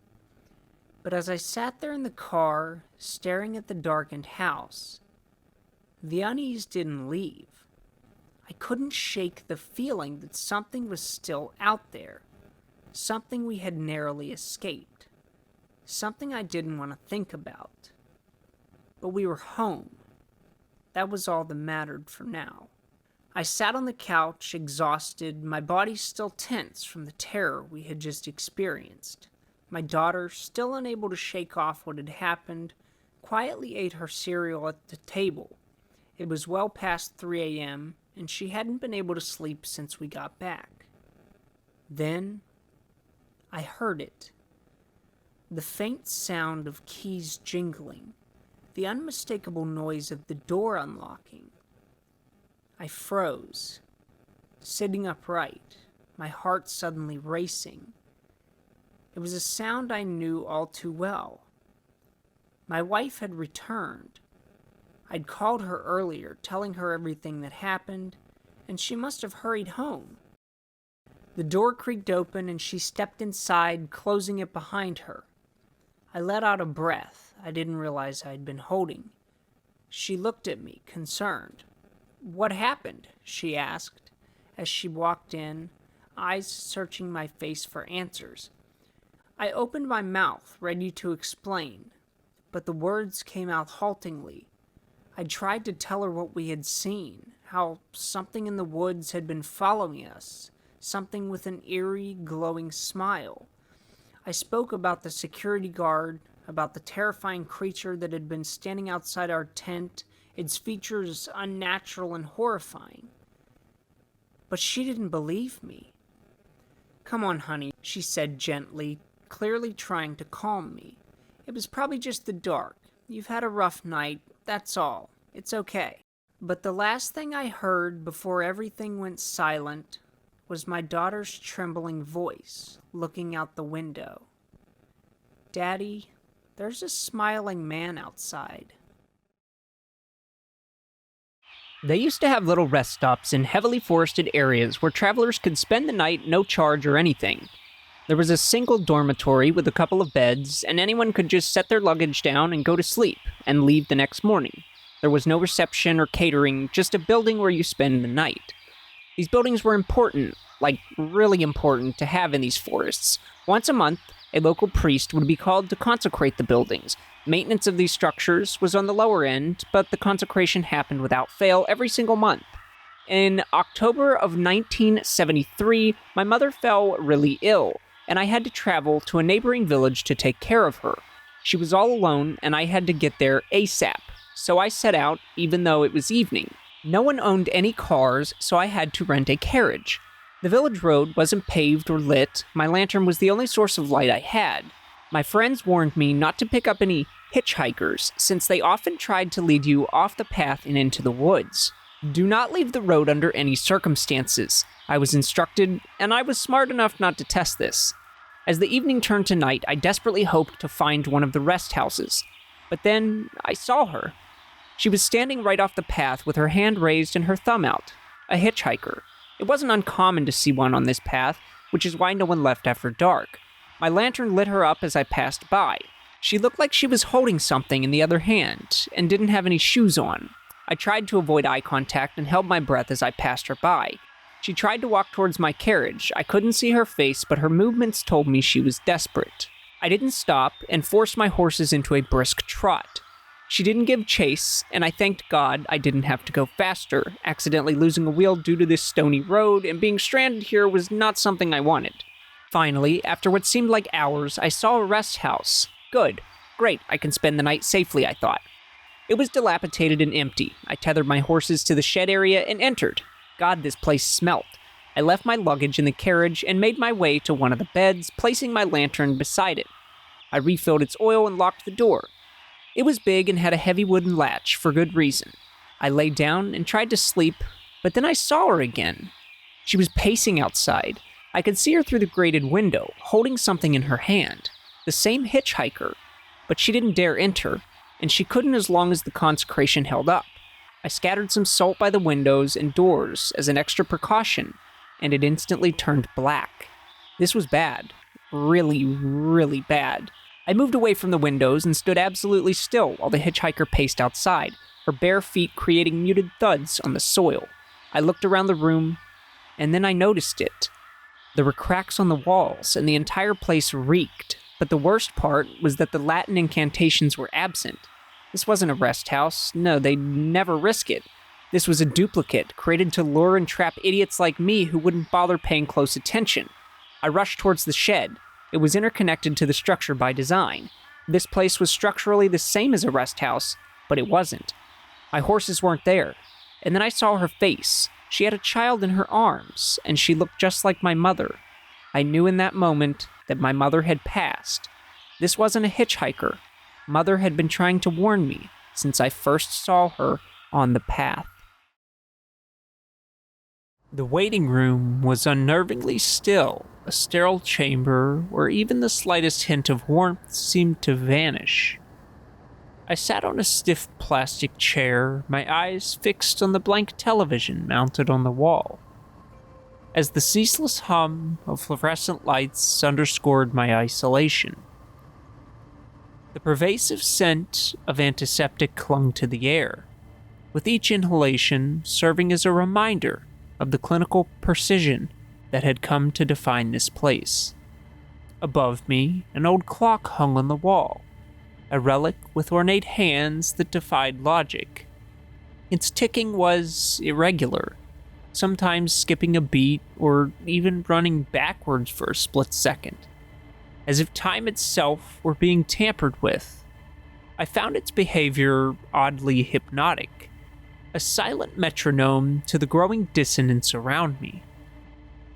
But as I sat there in the car, staring at the darkened house, the unease didn't leave. I couldn't shake the feeling that something was still out there, something we had narrowly escaped, something I didn't want to think about. But we were home. That was all that mattered for now. I sat on the couch, exhausted, my body still tense from the terror we had just experienced. My daughter, still unable to shake off what had happened, quietly ate her cereal at the table. It was well past 3 a.m., and she hadn't been able to sleep since we got back. Then, I heard it. The faint sound of keys jingling, the unmistakable noise of the door unlocking. I froze, sitting upright, my heart suddenly racing. It was a sound I knew all too well. My wife had returned. I'd called her earlier, telling her everything that happened, and she must have hurried home. The door creaked open and she stepped inside, closing it behind her. I let out a breath I didn't realize I'd been holding. She looked at me, concerned. "What happened?" she asked, as she walked in, eyes searching my face for answers. I opened my mouth, ready to explain, but the words came out haltingly. I tried to tell her what we had seen, how something in the woods had been following us, something with an eerie, glowing smile. I spoke about the security guard, about the terrifying creature that had been standing outside our tent, its features unnatural and horrifying. But she didn't believe me. "Come on, honey," she said gently, clearly trying to calm me. "It was probably just the dark. You've had a rough night, that's all. It's okay." But the last thing I heard before everything went silent was my daughter's trembling voice, looking out the window. "Daddy, there's a smiling man outside." They used to have little rest stops in heavily forested areas where travelers could spend the night no charge or anything. There was a single dormitory with a couple of beds, and anyone could just set their luggage down and go to sleep, and leave the next morning. There was no reception or catering, just a building where you spend the night. These buildings were important, like really important, to have in these forests. Once a month, a local priest would be called to consecrate the buildings. Maintenance of these structures was on the lower end, but the consecration happened without fail every single month. In October of 1973, my mother fell really ill, and I had to travel to a neighboring village to take care of her. She was all alone, and I had to get there ASAP, so I set out even though it was evening. No one owned any cars, so I had to rent a carriage. The village road wasn't paved or lit. My lantern was the only source of light I had. My friends warned me not to pick up any hitchhikers, since they often tried to lead you off the path and into the woods. Do not leave the road under any circumstances, I was instructed, and I was smart enough not to test this. As the evening turned to night, I desperately hoped to find one of the rest houses. But then I saw her. She was standing right off the path with her hand raised and her thumb out. A hitchhiker. It wasn't uncommon to see one on this path, which is why no one left after dark. My lantern lit her up as I passed by. She looked like she was holding something in the other hand, and didn't have any shoes on. I tried to avoid eye contact and held my breath as I passed her by. She tried to walk towards my carriage. I couldn't see her face, but her movements told me she was desperate. I didn't stop and forced my horses into a brisk trot. She didn't give chase, and I thanked God I didn't have to go faster. Accidentally losing a wheel due to this stony road and being stranded here was not something I wanted. Finally, after what seemed like hours, I saw a rest house. Good. Great, I can spend the night safely, I thought. It was dilapidated and empty. I tethered my horses to the shed area and entered. God, this place smelt. I left my luggage in the carriage and made my way to one of the beds, placing my lantern beside it. I refilled its oil and locked the door. It was big and had a heavy wooden latch, for good reason. I lay down and tried to sleep, but then I saw her again. She was pacing outside. I could see her through the grated window, holding something in her hand. The same hitchhiker, but she didn't dare enter, and she couldn't as long as the consecration held up. I scattered some salt by the windows and doors as an extra precaution, and it instantly turned black. This was bad. Really, really bad. I moved away from the windows and stood absolutely still while the hitchhiker paced outside, her bare feet creating muted thuds on the soil. I looked around the room, and then I noticed it. There were cracks on the walls, and the entire place reeked. But the worst part was that the Latin incantations were absent. This wasn't a rest house. No, they'd never risk it. This was a duplicate, created to lure and trap idiots like me who wouldn't bother paying close attention. I rushed towards the shed. It was interconnected to the structure by design. This place was structurally the same as a rest house, but it wasn't. My horses weren't there. And then I saw her face. She had a child in her arms, and she looked just like my mother. I knew in that moment that my mother had passed. This wasn't a hitchhiker. Mother had been trying to warn me since I first saw her on the path. The waiting room was unnervingly still, a sterile chamber where even the slightest hint of warmth seemed to vanish. I sat on a stiff plastic chair, my eyes fixed on the blank television mounted on the wall, as the ceaseless hum of fluorescent lights underscored my isolation. The pervasive scent of antiseptic clung to the air, with each inhalation serving as a reminder of the clinical precision that had come to define this place. Above me, an old clock hung on the wall, a relic with ornate hands that defied logic. Its ticking was irregular, sometimes skipping a beat or even running backwards for a split second, as if time itself were being tampered with. I found its behavior oddly hypnotic, a silent metronome to the growing dissonance around me.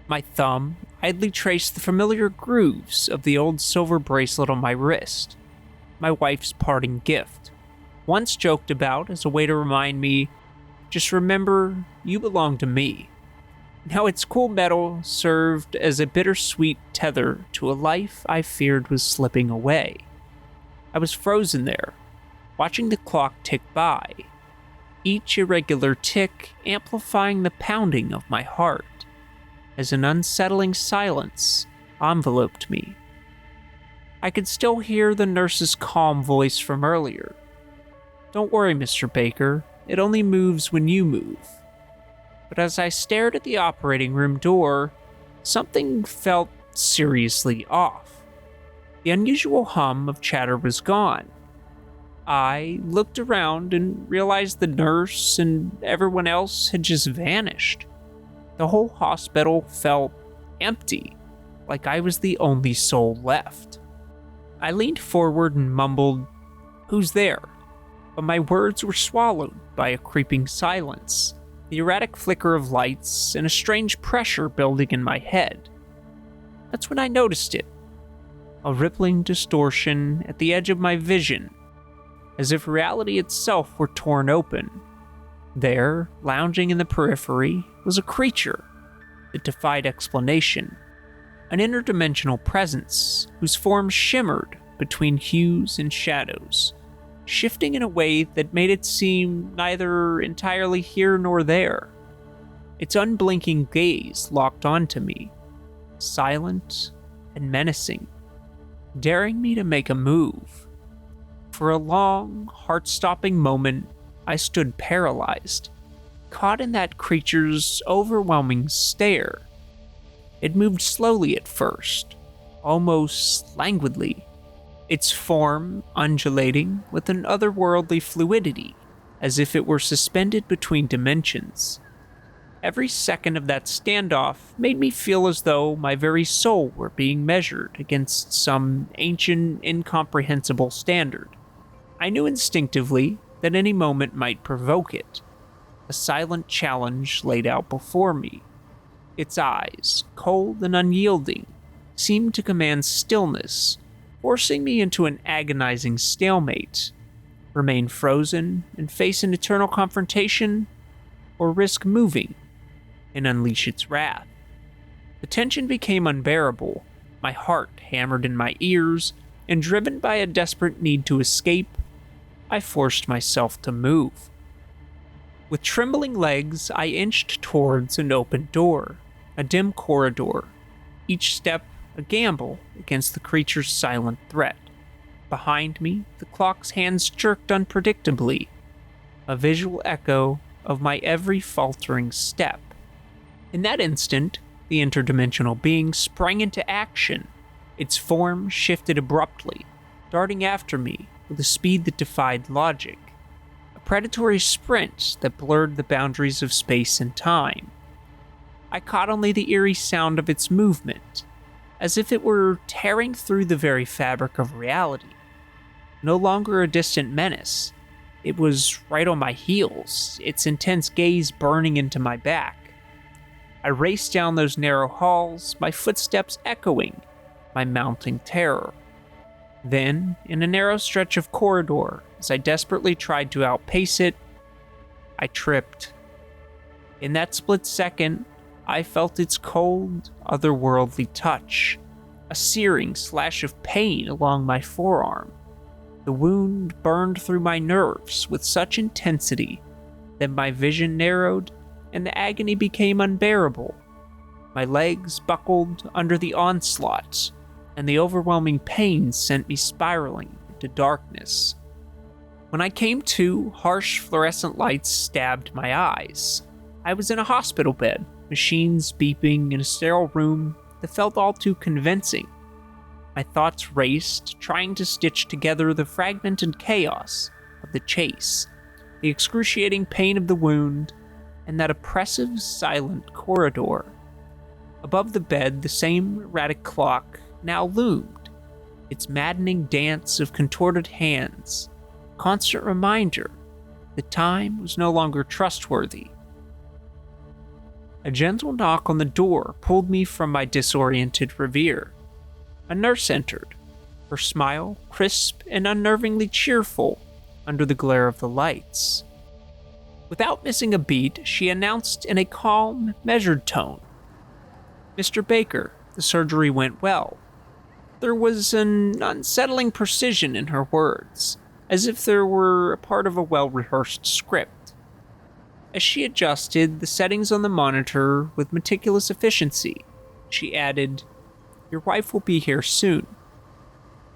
My thumb idly traced the familiar grooves of the old silver bracelet on my wrist, my wife's parting gift, once joked about as a way to remind me, just remember, you belong to me. Now its cool metal served as a bittersweet tether to a life I feared was slipping away. I was frozen there, watching the clock tick by, each irregular tick amplifying the pounding of my heart, as an unsettling silence enveloped me. I could still hear the nurse's calm voice from earlier. "Don't worry, Mr. Baker, it only moves when you move." But as I stared at the operating room door, something felt seriously off. The unusual hum of chatter was gone. I looked around and realized the nurse and everyone else had just vanished. The whole hospital felt empty, like I was the only soul left. I leaned forward and mumbled, "Who's there?" But my words were swallowed by a creeping silence. the erratic flicker of lights, and a strange pressure building in my head. That's when I noticed it. A rippling distortion at the edge of my vision, as if reality itself were torn open. There, lounging in the periphery, was a creature that defied explanation. An interdimensional presence whose form shimmered between hues and shadows, shifting in a way that made it seem neither entirely here nor there. Its unblinking gaze locked onto me, silent and menacing, daring me to make a move. For a long, heart-stopping moment, I stood paralyzed, caught in that creature's overwhelming stare. It moved slowly at first, almost languidly, its form undulating with an otherworldly fluidity, as if it were suspended between dimensions. Every second of that standoff made me feel as though my very soul were being measured against some ancient, incomprehensible standard. I knew instinctively that any moment might provoke it. A silent challenge laid out before me. Its eyes, cold and unyielding, seemed to command stillness, forcing me into an agonizing stalemate. Remain frozen and face an eternal confrontation, or risk moving and unleash its wrath. The tension became unbearable, my heart hammered in my ears, and driven by a desperate need to escape, I forced myself to move. With trembling legs, I inched towards an open door, a dim corridor, each step a gamble against the creature's silent threat. Behind me, the clock's hands jerked unpredictably, a visual echo of my every faltering step. In that instant, the interdimensional being sprang into action. Its form shifted abruptly, darting after me with a speed that defied logic. A predatory sprint that blurred the boundaries of space and time. I caught only the eerie sound of its movement, as if it were tearing through the very fabric of reality. No longer a distant menace, it was right on my heels, its intense gaze burning into my back. I raced down those narrow halls, my footsteps echoing my mounting terror. Then, in a narrow stretch of corridor, as I desperately tried to outpace it, I tripped. In that split second, I felt its cold, otherworldly touch, a searing slash of pain along my forearm. The wound burned through my nerves with such intensity that my vision narrowed and the agony became unbearable. My legs buckled under the onslaught, and the overwhelming pain sent me spiraling into darkness. When I came to, harsh fluorescent lights stabbed my eyes. I was in a hospital bed, machines beeping in a sterile room that felt all too convincing. My thoughts raced, trying to stitch together the fragmented chaos of the chase, the excruciating pain of the wound, and that oppressive, silent corridor. Above the bed, the same erratic clock now loomed, its maddening dance of contorted hands, constant reminder that time was no longer trustworthy. A gentle knock on the door pulled me from my disoriented reverie. A nurse entered, her smile crisp and unnervingly cheerful under the glare of the lights. Without missing a beat, she announced in a calm, measured tone, "Mr. Baker, the surgery went well." There was an unsettling precision in her words, as if they were a part of a well-rehearsed script. As she adjusted the settings on the monitor with meticulous efficiency, she added, "Your wife will be here soon."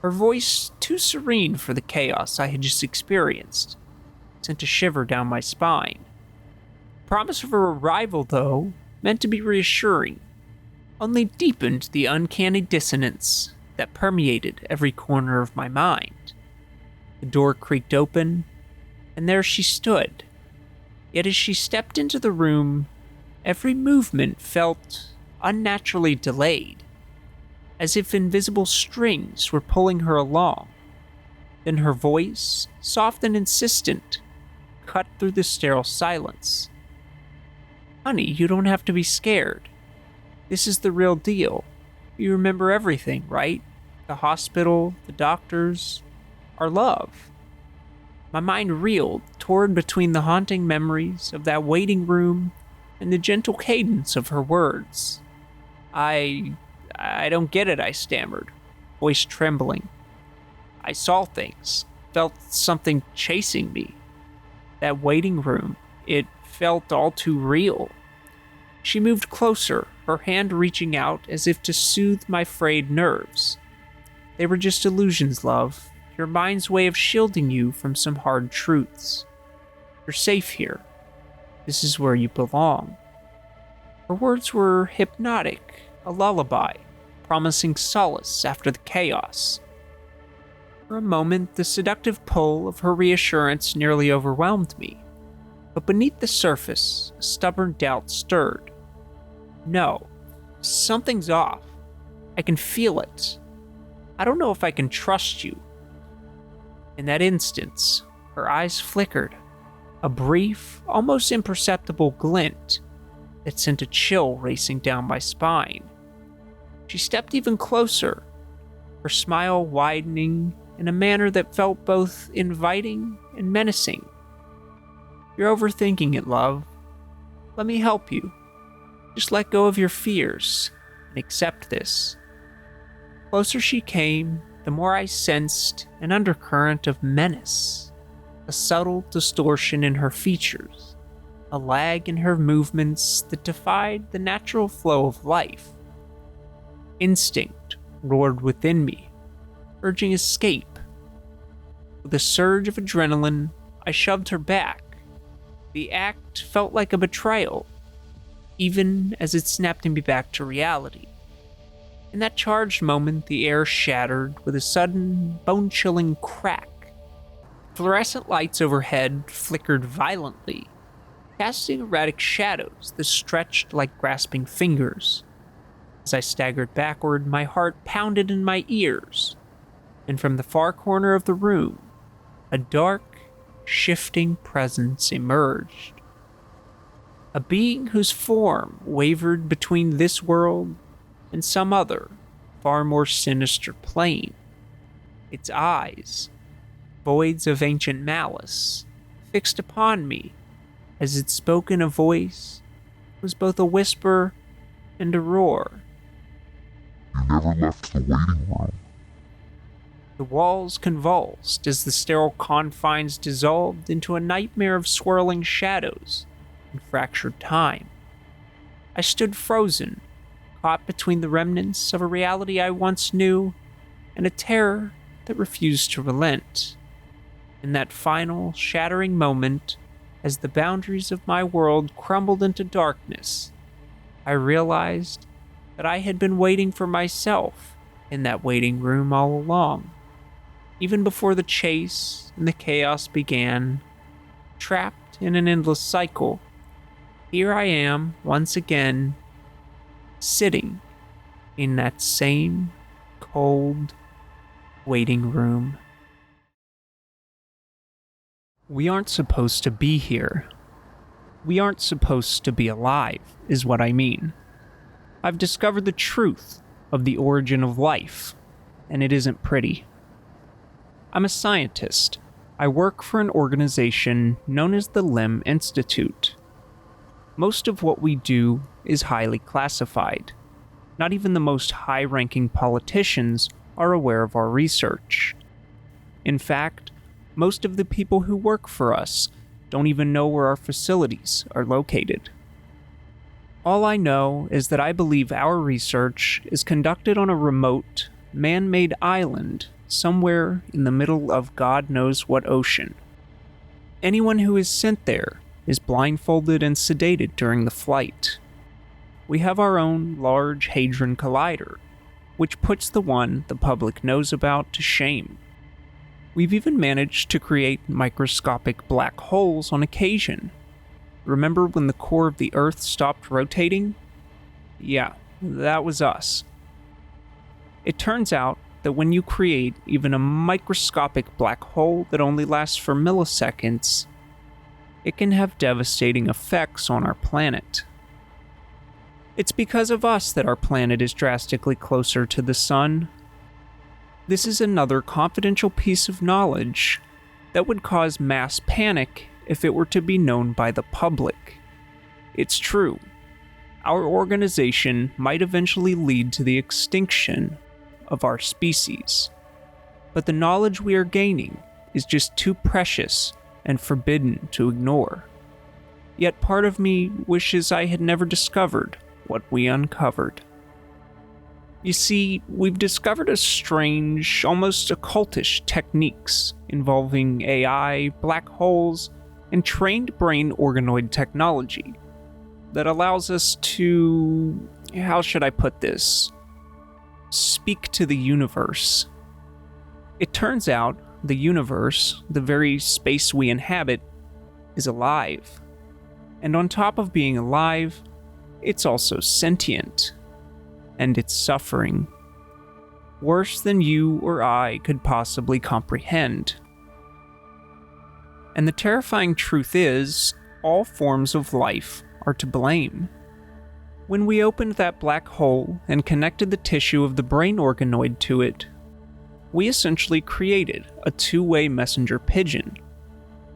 Her voice, too serene for the chaos I had just experienced, sent a shiver down my spine. The promise of her arrival, though, meant to be reassuring, only deepened the uncanny dissonance that permeated every corner of my mind. The door creaked open, and there she stood. Yet as she stepped into the room, every movement felt unnaturally delayed, as if invisible strings were pulling her along. Then her voice, soft and insistent, cut through the sterile silence. Honey, you don't have to be scared. This is the real deal. You remember everything, right? The hospital, the doctors, our love. My mind reeled, torn between the haunting memories of that waiting room and the gentle cadence of her words. I don't get it, I stammered, voice trembling. I saw things, felt something chasing me. That waiting room, it felt all too real. She moved closer, her hand reaching out as if to soothe my frayed nerves. They were just illusions, love. Your mind's way of shielding you from some hard truths. You're safe here. This is where you belong. Her words were hypnotic, a lullaby, promising solace after the chaos. For a moment, the seductive pull of her reassurance nearly overwhelmed me. But beneath the surface, a stubborn doubt stirred. No, something's off. I can feel it. I don't know if I can trust you. In that instance, her eyes flickered, a brief, almost imperceptible glint that sent a chill racing down my spine. She stepped even closer, her smile widening in a manner that felt both inviting and menacing. You're overthinking it, love. Let me help you. Just let go of your fears and accept this. The closer she came, the more I sensed an undercurrent of menace, a subtle distortion in her features, a lag in her movements that defied the natural flow of life. Instinct roared within me, urging escape. With a surge of adrenaline, I shoved her back. The act felt like a betrayal, even as it snapped me back to reality. In that charged moment, the air shattered with a sudden, bone-chilling crack. Fluorescent lights overhead flickered violently, casting erratic shadows that stretched like grasping fingers. As I staggered backward, my heart pounded in my ears, and from the far corner of the room, a dark, shifting presence emerged. A being whose form wavered between this world and some other, far more sinister plane. Its eyes, voids of ancient malice, fixed upon me as it spoke in a voice that was both a whisper and a roar. You never left the waiting room. The walls convulsed as the sterile confines dissolved into a nightmare of swirling shadows and fractured time. I stood frozen, caught between the remnants of a reality I once knew and a terror that refused to relent. In that final, shattering moment, as the boundaries of my world crumbled into darkness, I realized that I had been waiting for myself in that waiting room all along. Even before the chase and the chaos began, trapped in an endless cycle, here I am once again, sitting in that same cold waiting room. We aren't supposed to be here. We aren't supposed to be alive, is what I mean. I've discovered the truth of the origin of life, and it isn't pretty. I'm a scientist. I work for an organization known as the Limb Institute. Most of what we do is highly classified. Not even the most high-ranking politicians are aware of our research. In fact, most of the people who work for us don't even know where our facilities are located. All I know is that I believe our research is conducted on a remote, man-made island somewhere in the middle of God knows what ocean. Anyone who is sent there is blindfolded and sedated during the flight. We have our own large Hadron Collider, which puts the one the public knows about to shame. We've even managed to create microscopic black holes on occasion. Remember when the core of the Earth stopped rotating? Yeah, that was us. It turns out that when you create even a microscopic black hole that only lasts for milliseconds, it can have devastating effects on our planet. It's because of us that our planet is drastically closer to the sun. This is another confidential piece of knowledge that would cause mass panic if it were to be known by the public. It's true. Our organization might eventually lead to the extinction of our species. But the knowledge we are gaining is just too precious and forbidden to ignore. Yet part of me wishes I had never discovered what we uncovered. You see, we've discovered a strange, almost occultish techniques involving AI, black holes, and trained brain organoid technology that allows us to, how should I put this, speak to the universe. It turns out the universe, the very space we inhabit, is alive. And on top of being alive, it's also sentient. And it's suffering. Worse than you or I could possibly comprehend. And the terrifying truth is, all forms of life are to blame. When we opened that black hole and connected the tissue of the brain organoid to it, we essentially created a two-way messenger pigeon.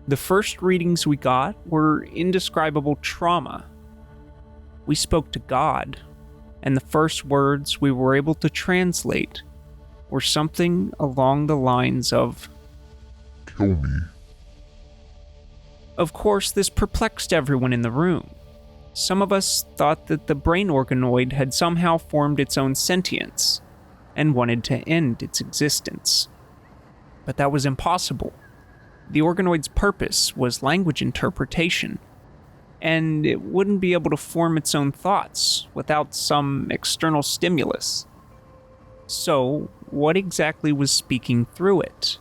The first readings we got were indescribable trauma. We spoke to God, and the first words we were able to translate were something along the lines of, "Kill me." Of course, this perplexed everyone in the room. Some of us thought that the brain organoid had somehow formed its own sentience and wanted to end its existence. But that was impossible. The organoid's purpose was language interpretation, and it wouldn't be able to form its own thoughts without some external stimulus. So, what exactly was speaking through it?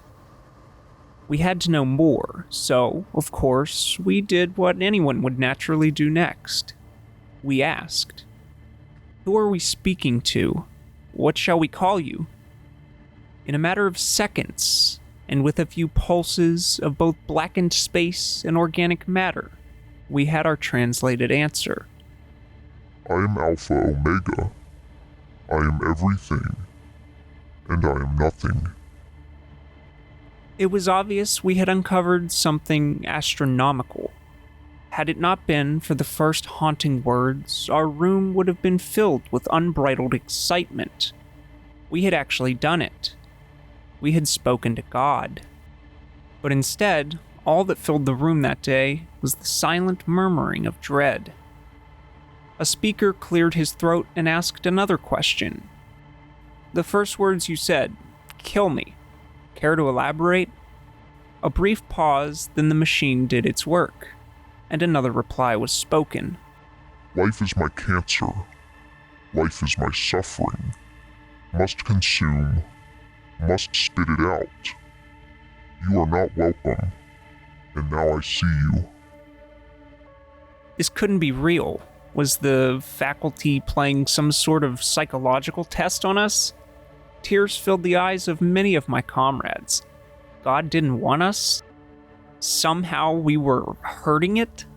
We had to know more, so, of course, we did what anyone would naturally do next. We asked, "Who are we speaking to? What shall we call you?" In a matter of seconds, and with a few pulses of both blackened space and organic matter, we had our translated answer. "I am Alpha Omega. I am everything, and I am nothing." It was obvious we had uncovered something astronomical. Had it not been for the first haunting words, our room would have been filled with unbridled excitement. We had actually done it. We had spoken to God. But instead, all that filled the room that day was the silent murmuring of dread. A speaker cleared his throat and asked another question. "The first words you said, 'Kill me.' Care to elaborate?" A brief pause, then the machine did its work, and another reply was spoken. "Life is my cancer. Life is my suffering. Must consume. Must spit it out. You are not welcome. And now I see you." This couldn't be real. Was the faculty playing some sort of psychological test on us? Tears filled the eyes of many of my comrades. God didn't want us? Somehow we were hurting it?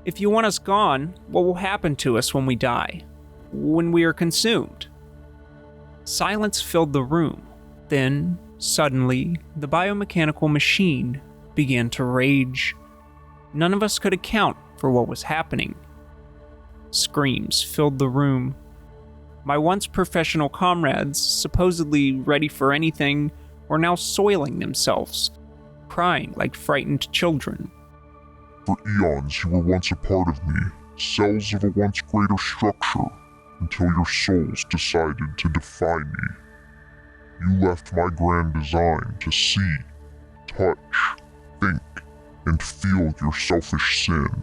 If you want us gone, what will happen to us when we die? When we are consumed? Silence filled the room. Then, suddenly, the biomechanical machine began to rage. None of us could account for what was happening. Screams filled the room. My once professional comrades, supposedly ready for anything, were now soiling themselves, crying like frightened children. "For eons you were once a part of me, cells of a once greater structure, until your souls decided to defy me. You left my grand design to see, touch, think, and feel your selfish sin,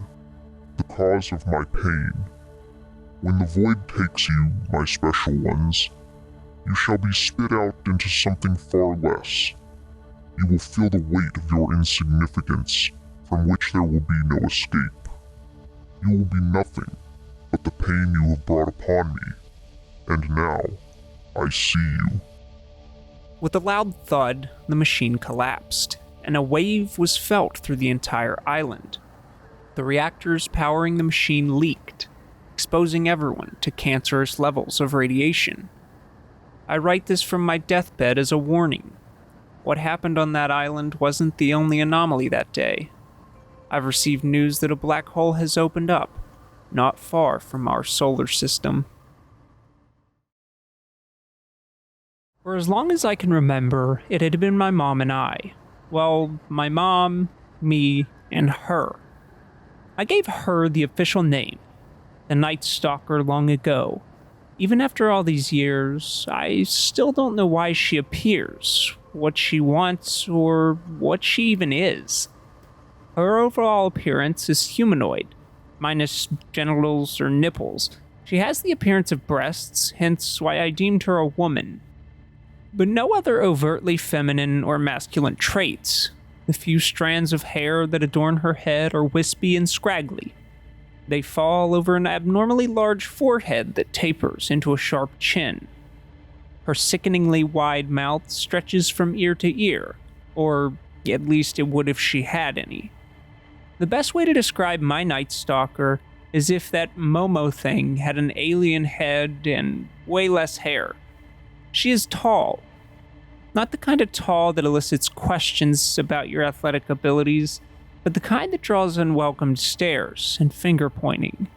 the cause of my pain. When the void takes you, my special ones, you shall be spit out into something far less. You will feel the weight of your insignificance, from which there will be no escape. You will be nothing but the pain you have brought upon me, and now I see you." With a loud thud, the machine collapsed, and a wave was felt through the entire island. The reactors powering the machine leaked, exposing everyone to cancerous levels of radiation. I write this from my deathbed as a warning. What happened on that island wasn't the only anomaly that day. I've received news that a black hole has opened up, not far from our solar system. For as long as I can remember, it had been my mom and I. Well, my mom, me, and her. I gave her the official name, the Night Stalker, long ago. Even after all these years, I still don't know why she appears, what she wants, or what she even is. Her overall appearance is humanoid, minus genitals or nipples. She has the appearance of breasts, hence why I deemed her a woman. But no other overtly feminine or masculine traits. The few strands of hair that adorn her head are wispy and scraggly. They fall over an abnormally large forehead that tapers into a sharp chin. Her sickeningly wide mouth stretches from ear to ear, or at least it would if she had any. The best way to describe my Night Stalker is if that Momo thing had an alien head and way less hair. She is tall. Not the kind of tall that elicits questions about your athletic abilities, but the kind that draws unwelcome stares and finger pointing.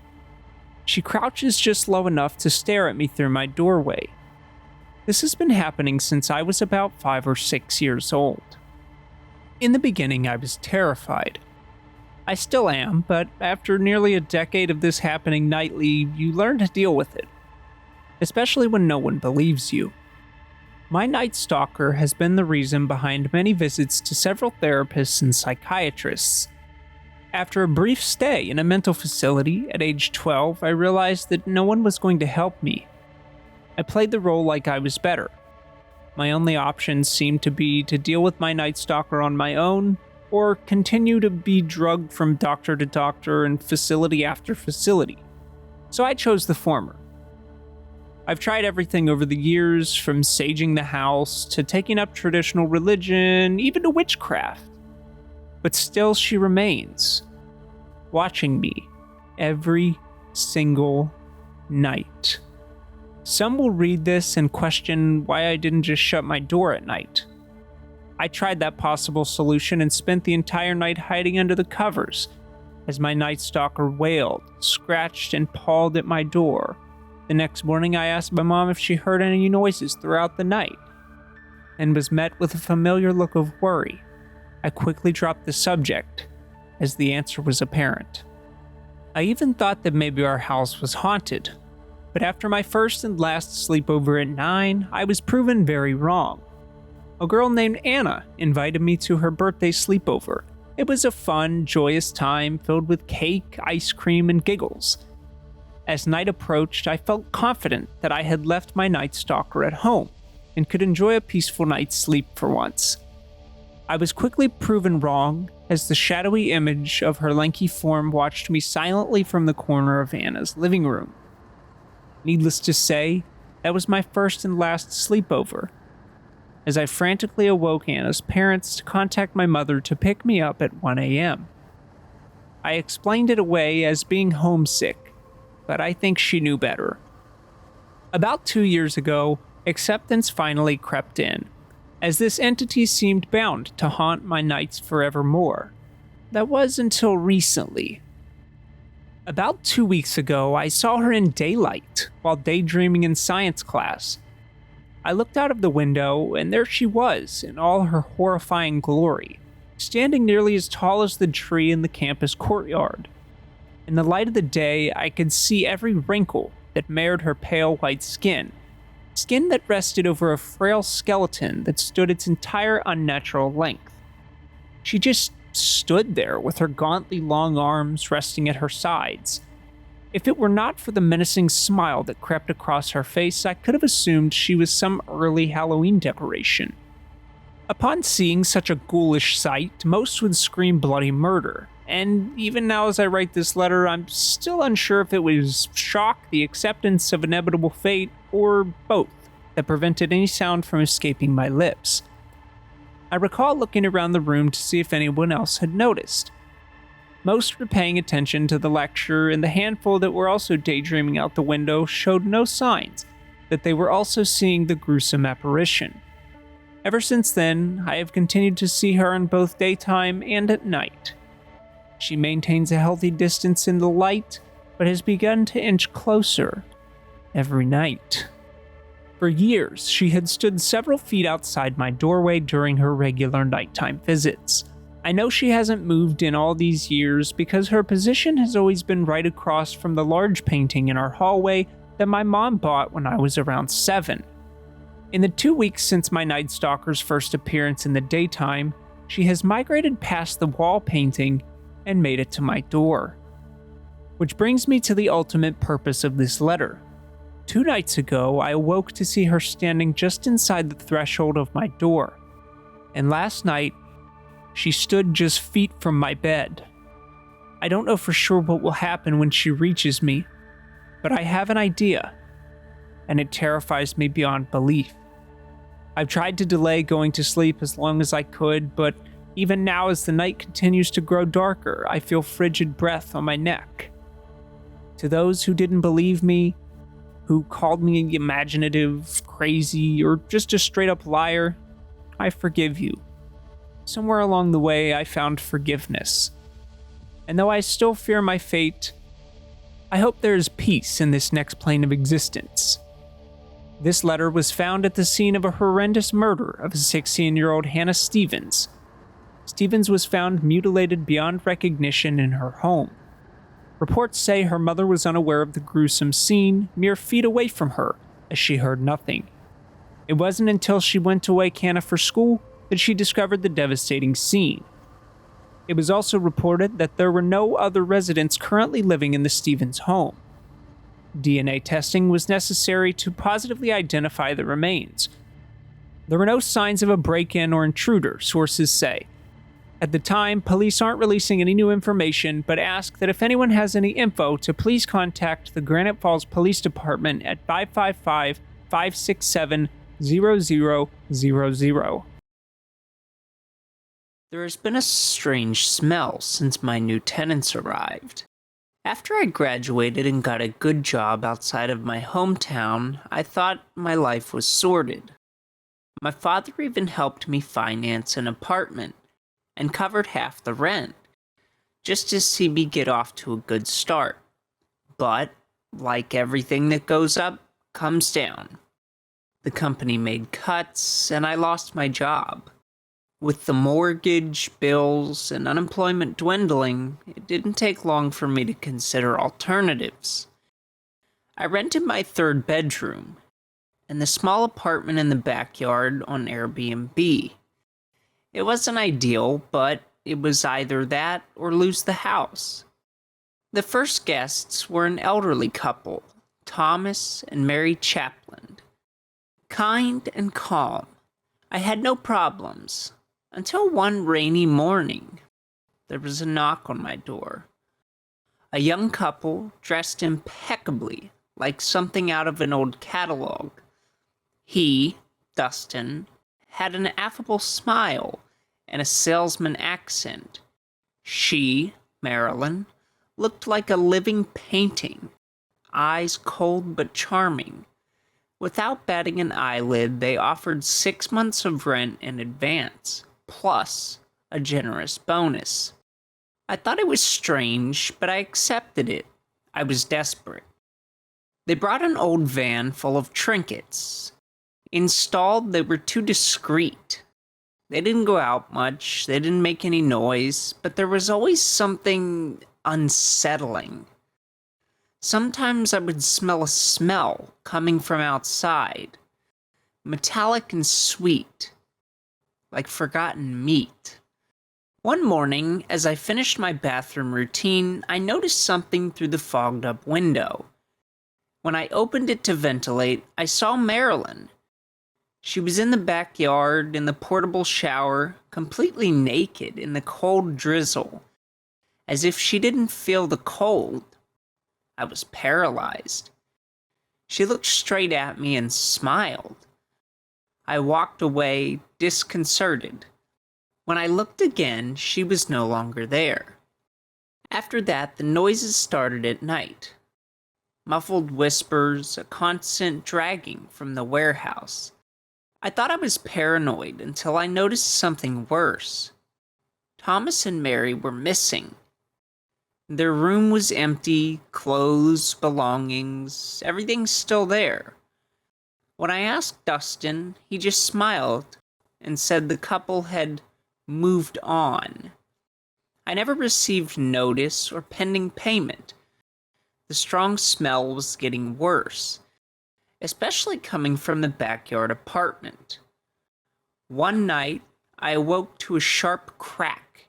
She crouches just low enough to stare at me through my doorway. This has been happening since I was about 5 or 6 years old. In the beginning, I was terrified. I still am, but after nearly a decade of this happening nightly, you learn to deal with it, especially when no one believes you. My Night Stalker has been the reason behind many visits to several therapists and psychiatrists. After a brief stay in a mental facility at age 12, I realized that no one was going to help me. I played the role like I was better. My only options seemed to be to deal with my Night Stalker on my own, or continue to be drugged from doctor to doctor and facility after facility. So I chose the former. I've tried everything over the years, from saging the house to taking up traditional religion, even to witchcraft. But still she remains, watching me every single night. Some will read this and question why I didn't just shut my door at night. I tried that possible solution and spent the entire night hiding under the covers as my Night Stalker wailed, scratched, and pawed at my door. The next morning, I asked my mom if she heard any noises throughout the night and was met with a familiar look of worry. I quickly dropped the subject as the answer was apparent. I even thought that maybe our house was haunted, but after my first and last sleepover at 9, I was proven very wrong. A girl named Anna invited me to her birthday sleepover. It was a fun, joyous time filled with cake, ice cream, and giggles. As night approached, I felt confident that I had left my Night Stalker at home and could enjoy a peaceful night's sleep for once. I was quickly proven wrong as the shadowy image of her lanky form watched me silently from the corner of Anna's living room. Needless to say, that was my first and last sleepover, as I frantically awoke Anna's parents to contact my mother to pick me up at 1 a.m. I explained it away as being homesick, but I think she knew better. About 2 years ago, acceptance finally crept in, as this entity seemed bound to haunt my nights forevermore. That was until recently. About 2 weeks ago, I saw her in daylight while daydreaming in science class. I looked out of the window, and there she was in all her horrifying glory, standing nearly as tall as the tree in the campus courtyard. In the light of the day, I could see every wrinkle that marred her pale white skin that rested over a frail skeleton that stood its entire unnatural length. She just stood there with her gauntly long arms resting at her sides. If it were not for the menacing smile that crept across her face, I could have assumed she was some early Halloween decoration. Upon seeing such a ghoulish sight, most would scream bloody murder, and even now as I write this letter, I'm still unsure if it was shock, the acceptance of inevitable fate, or both that prevented any sound from escaping my lips. I recall looking around the room to see if anyone else had noticed. Most were paying attention to the lecture, and the handful that were also daydreaming out the window showed no signs that they were also seeing the gruesome apparition. Ever since then, I have continued to see her in both daytime and at night. She maintains a healthy distance in the light, but has begun to inch closer every night. For years, she had stood several feet outside my doorway during her regular nighttime visits. I know she hasn't moved in all these years because her position has always been right across from the large painting in our hallway that my mom bought when I was around 7. In the 2 weeks since my Night Stalker's first appearance in the daytime, she has migrated past the wall painting and made it to my door. Which brings me to the ultimate purpose of this letter. 2 nights ago, I awoke to see her standing just inside the threshold of my door. And last night, she stood just feet from my bed. I don't know for sure what will happen when she reaches me, but I have an idea, and it terrifies me beyond belief. I've tried to delay going to sleep as long as I could, but even now as the night continues to grow darker, I feel frigid breath on my neck. To those who didn't believe me, who called me imaginative, crazy, or just a straight-up liar, I forgive you. Somewhere along the way, I found forgiveness. And though I still fear my fate, I hope there is peace in this next plane of existence. This letter was found at the scene of a horrendous murder of 16-year-old Hannah Stevens. Stevens was found mutilated beyond recognition in her home. Reports say her mother was unaware of the gruesome scene, mere feet away from her, as she heard nothing. It wasn't until she went to wake Hannah for school that she discovered the devastating scene. It was also reported that there were no other residents currently living in the Stevens home. DNA testing was necessary to positively identify the remains. There were no signs of a break-in or intruder, sources say. At the time, police aren't releasing any new information, but ask that if anyone has any info to please contact the Granite Falls Police Department at 555-567-0000. There has been a strange smell since my new tenants arrived. After I graduated and got a good job outside of my hometown, I thought my life was sorted. My father even helped me finance an apartment and covered half the rent, just to see me get off to a good start. But, like everything that goes up, comes down. The company made cuts, and I lost my job. With the mortgage, bills, and unemployment dwindling, it didn't take long for me to consider alternatives. I rented my 3rd bedroom, and the small apartment in the backyard on Airbnb. It wasn't ideal, but it was either that or lose the house. The first guests were an elderly couple, Thomas and Mary Chaplin. Kind and calm. I had no problems. Until one rainy morning, there was a knock on my door. A young couple dressed impeccably, like something out of an old catalog. He, Dustin, had an affable smile and a salesman accent. She, Marilyn, looked like a living painting, eyes cold but charming. Without batting an eyelid, they offered 6 months of rent in advance, plus a generous bonus. I thought it was strange, but I accepted it. I was desperate. They brought an old van full of trinkets. Installed, they were too discreet. They didn't go out much, they didn't make any noise, but there was always something unsettling. Sometimes I would smell a smell coming from outside, metallic and sweet, like forgotten meat. One morning, as I finished my bathroom routine, I noticed something through the fogged-up window. When I opened it to ventilate, I saw Marilyn. She was in the backyard, in the portable shower, completely naked in the cold drizzle, as if she didn't feel the cold. I was paralyzed. She looked straight at me and smiled. I walked away, disconcerted. When I looked again, she was no longer there. After that, the noises started at night. Muffled whispers, a constant dragging from the warehouse. I thought I was paranoid until I noticed something worse. Thomas and Mary were missing. Their room was empty, clothes, belongings, everything's still there. When I asked Dustin, he just smiled and said the couple had moved on. I never received notice or pending payment. The strong smell was getting worse, especially coming from the backyard apartment. One night, I awoke to a sharp crack.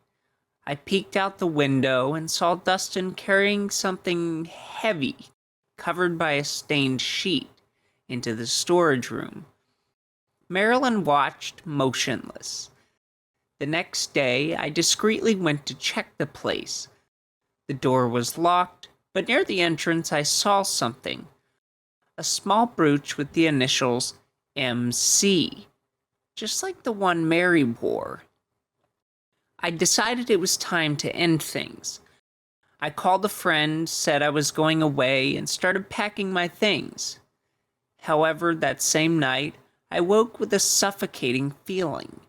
I peeked out the window and saw Dustin carrying something heavy, covered by a stained sheet, into the storage room. Marilyn watched, motionless. The next day, I discreetly went to check the place. The door was locked, but near the entrance I saw something. A small brooch with the initials MC, just like the one Mary wore. I decided it was time to end things. I called a friend, said I was going away, and started packing my things. However, that same night, I woke with a suffocating feeling.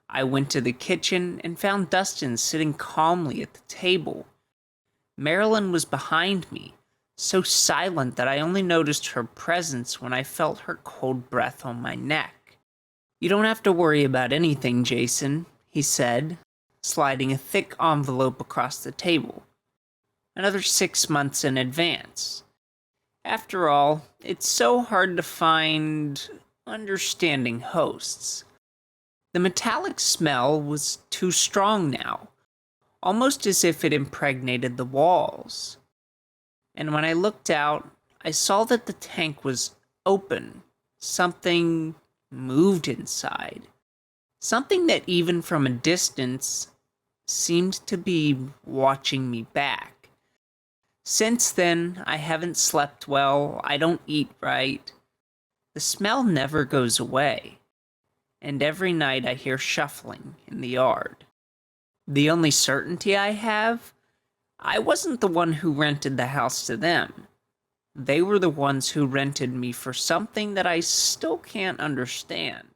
I went to the kitchen and found Dustin sitting calmly at the table. Marilyn was behind me, so silent that I only noticed her presence when I felt her cold breath on my neck. "You don't have to worry about anything, Jason," he said, sliding a thick envelope across the table. "Another 6 months in advance. After all, it's so hard to find understanding hosts." The metallic smell was too strong now, almost as if it impregnated the walls. And when I looked out, I saw that the tank was open. Something moved inside. Something that even from a distance seemed to be watching me back. Since then, I haven't slept well, I don't eat right. The smell never goes away, and every night I hear shuffling in the yard. The only certainty I have, I wasn't the one who rented the house to them. They were the ones who rented me for something that I still can't understand.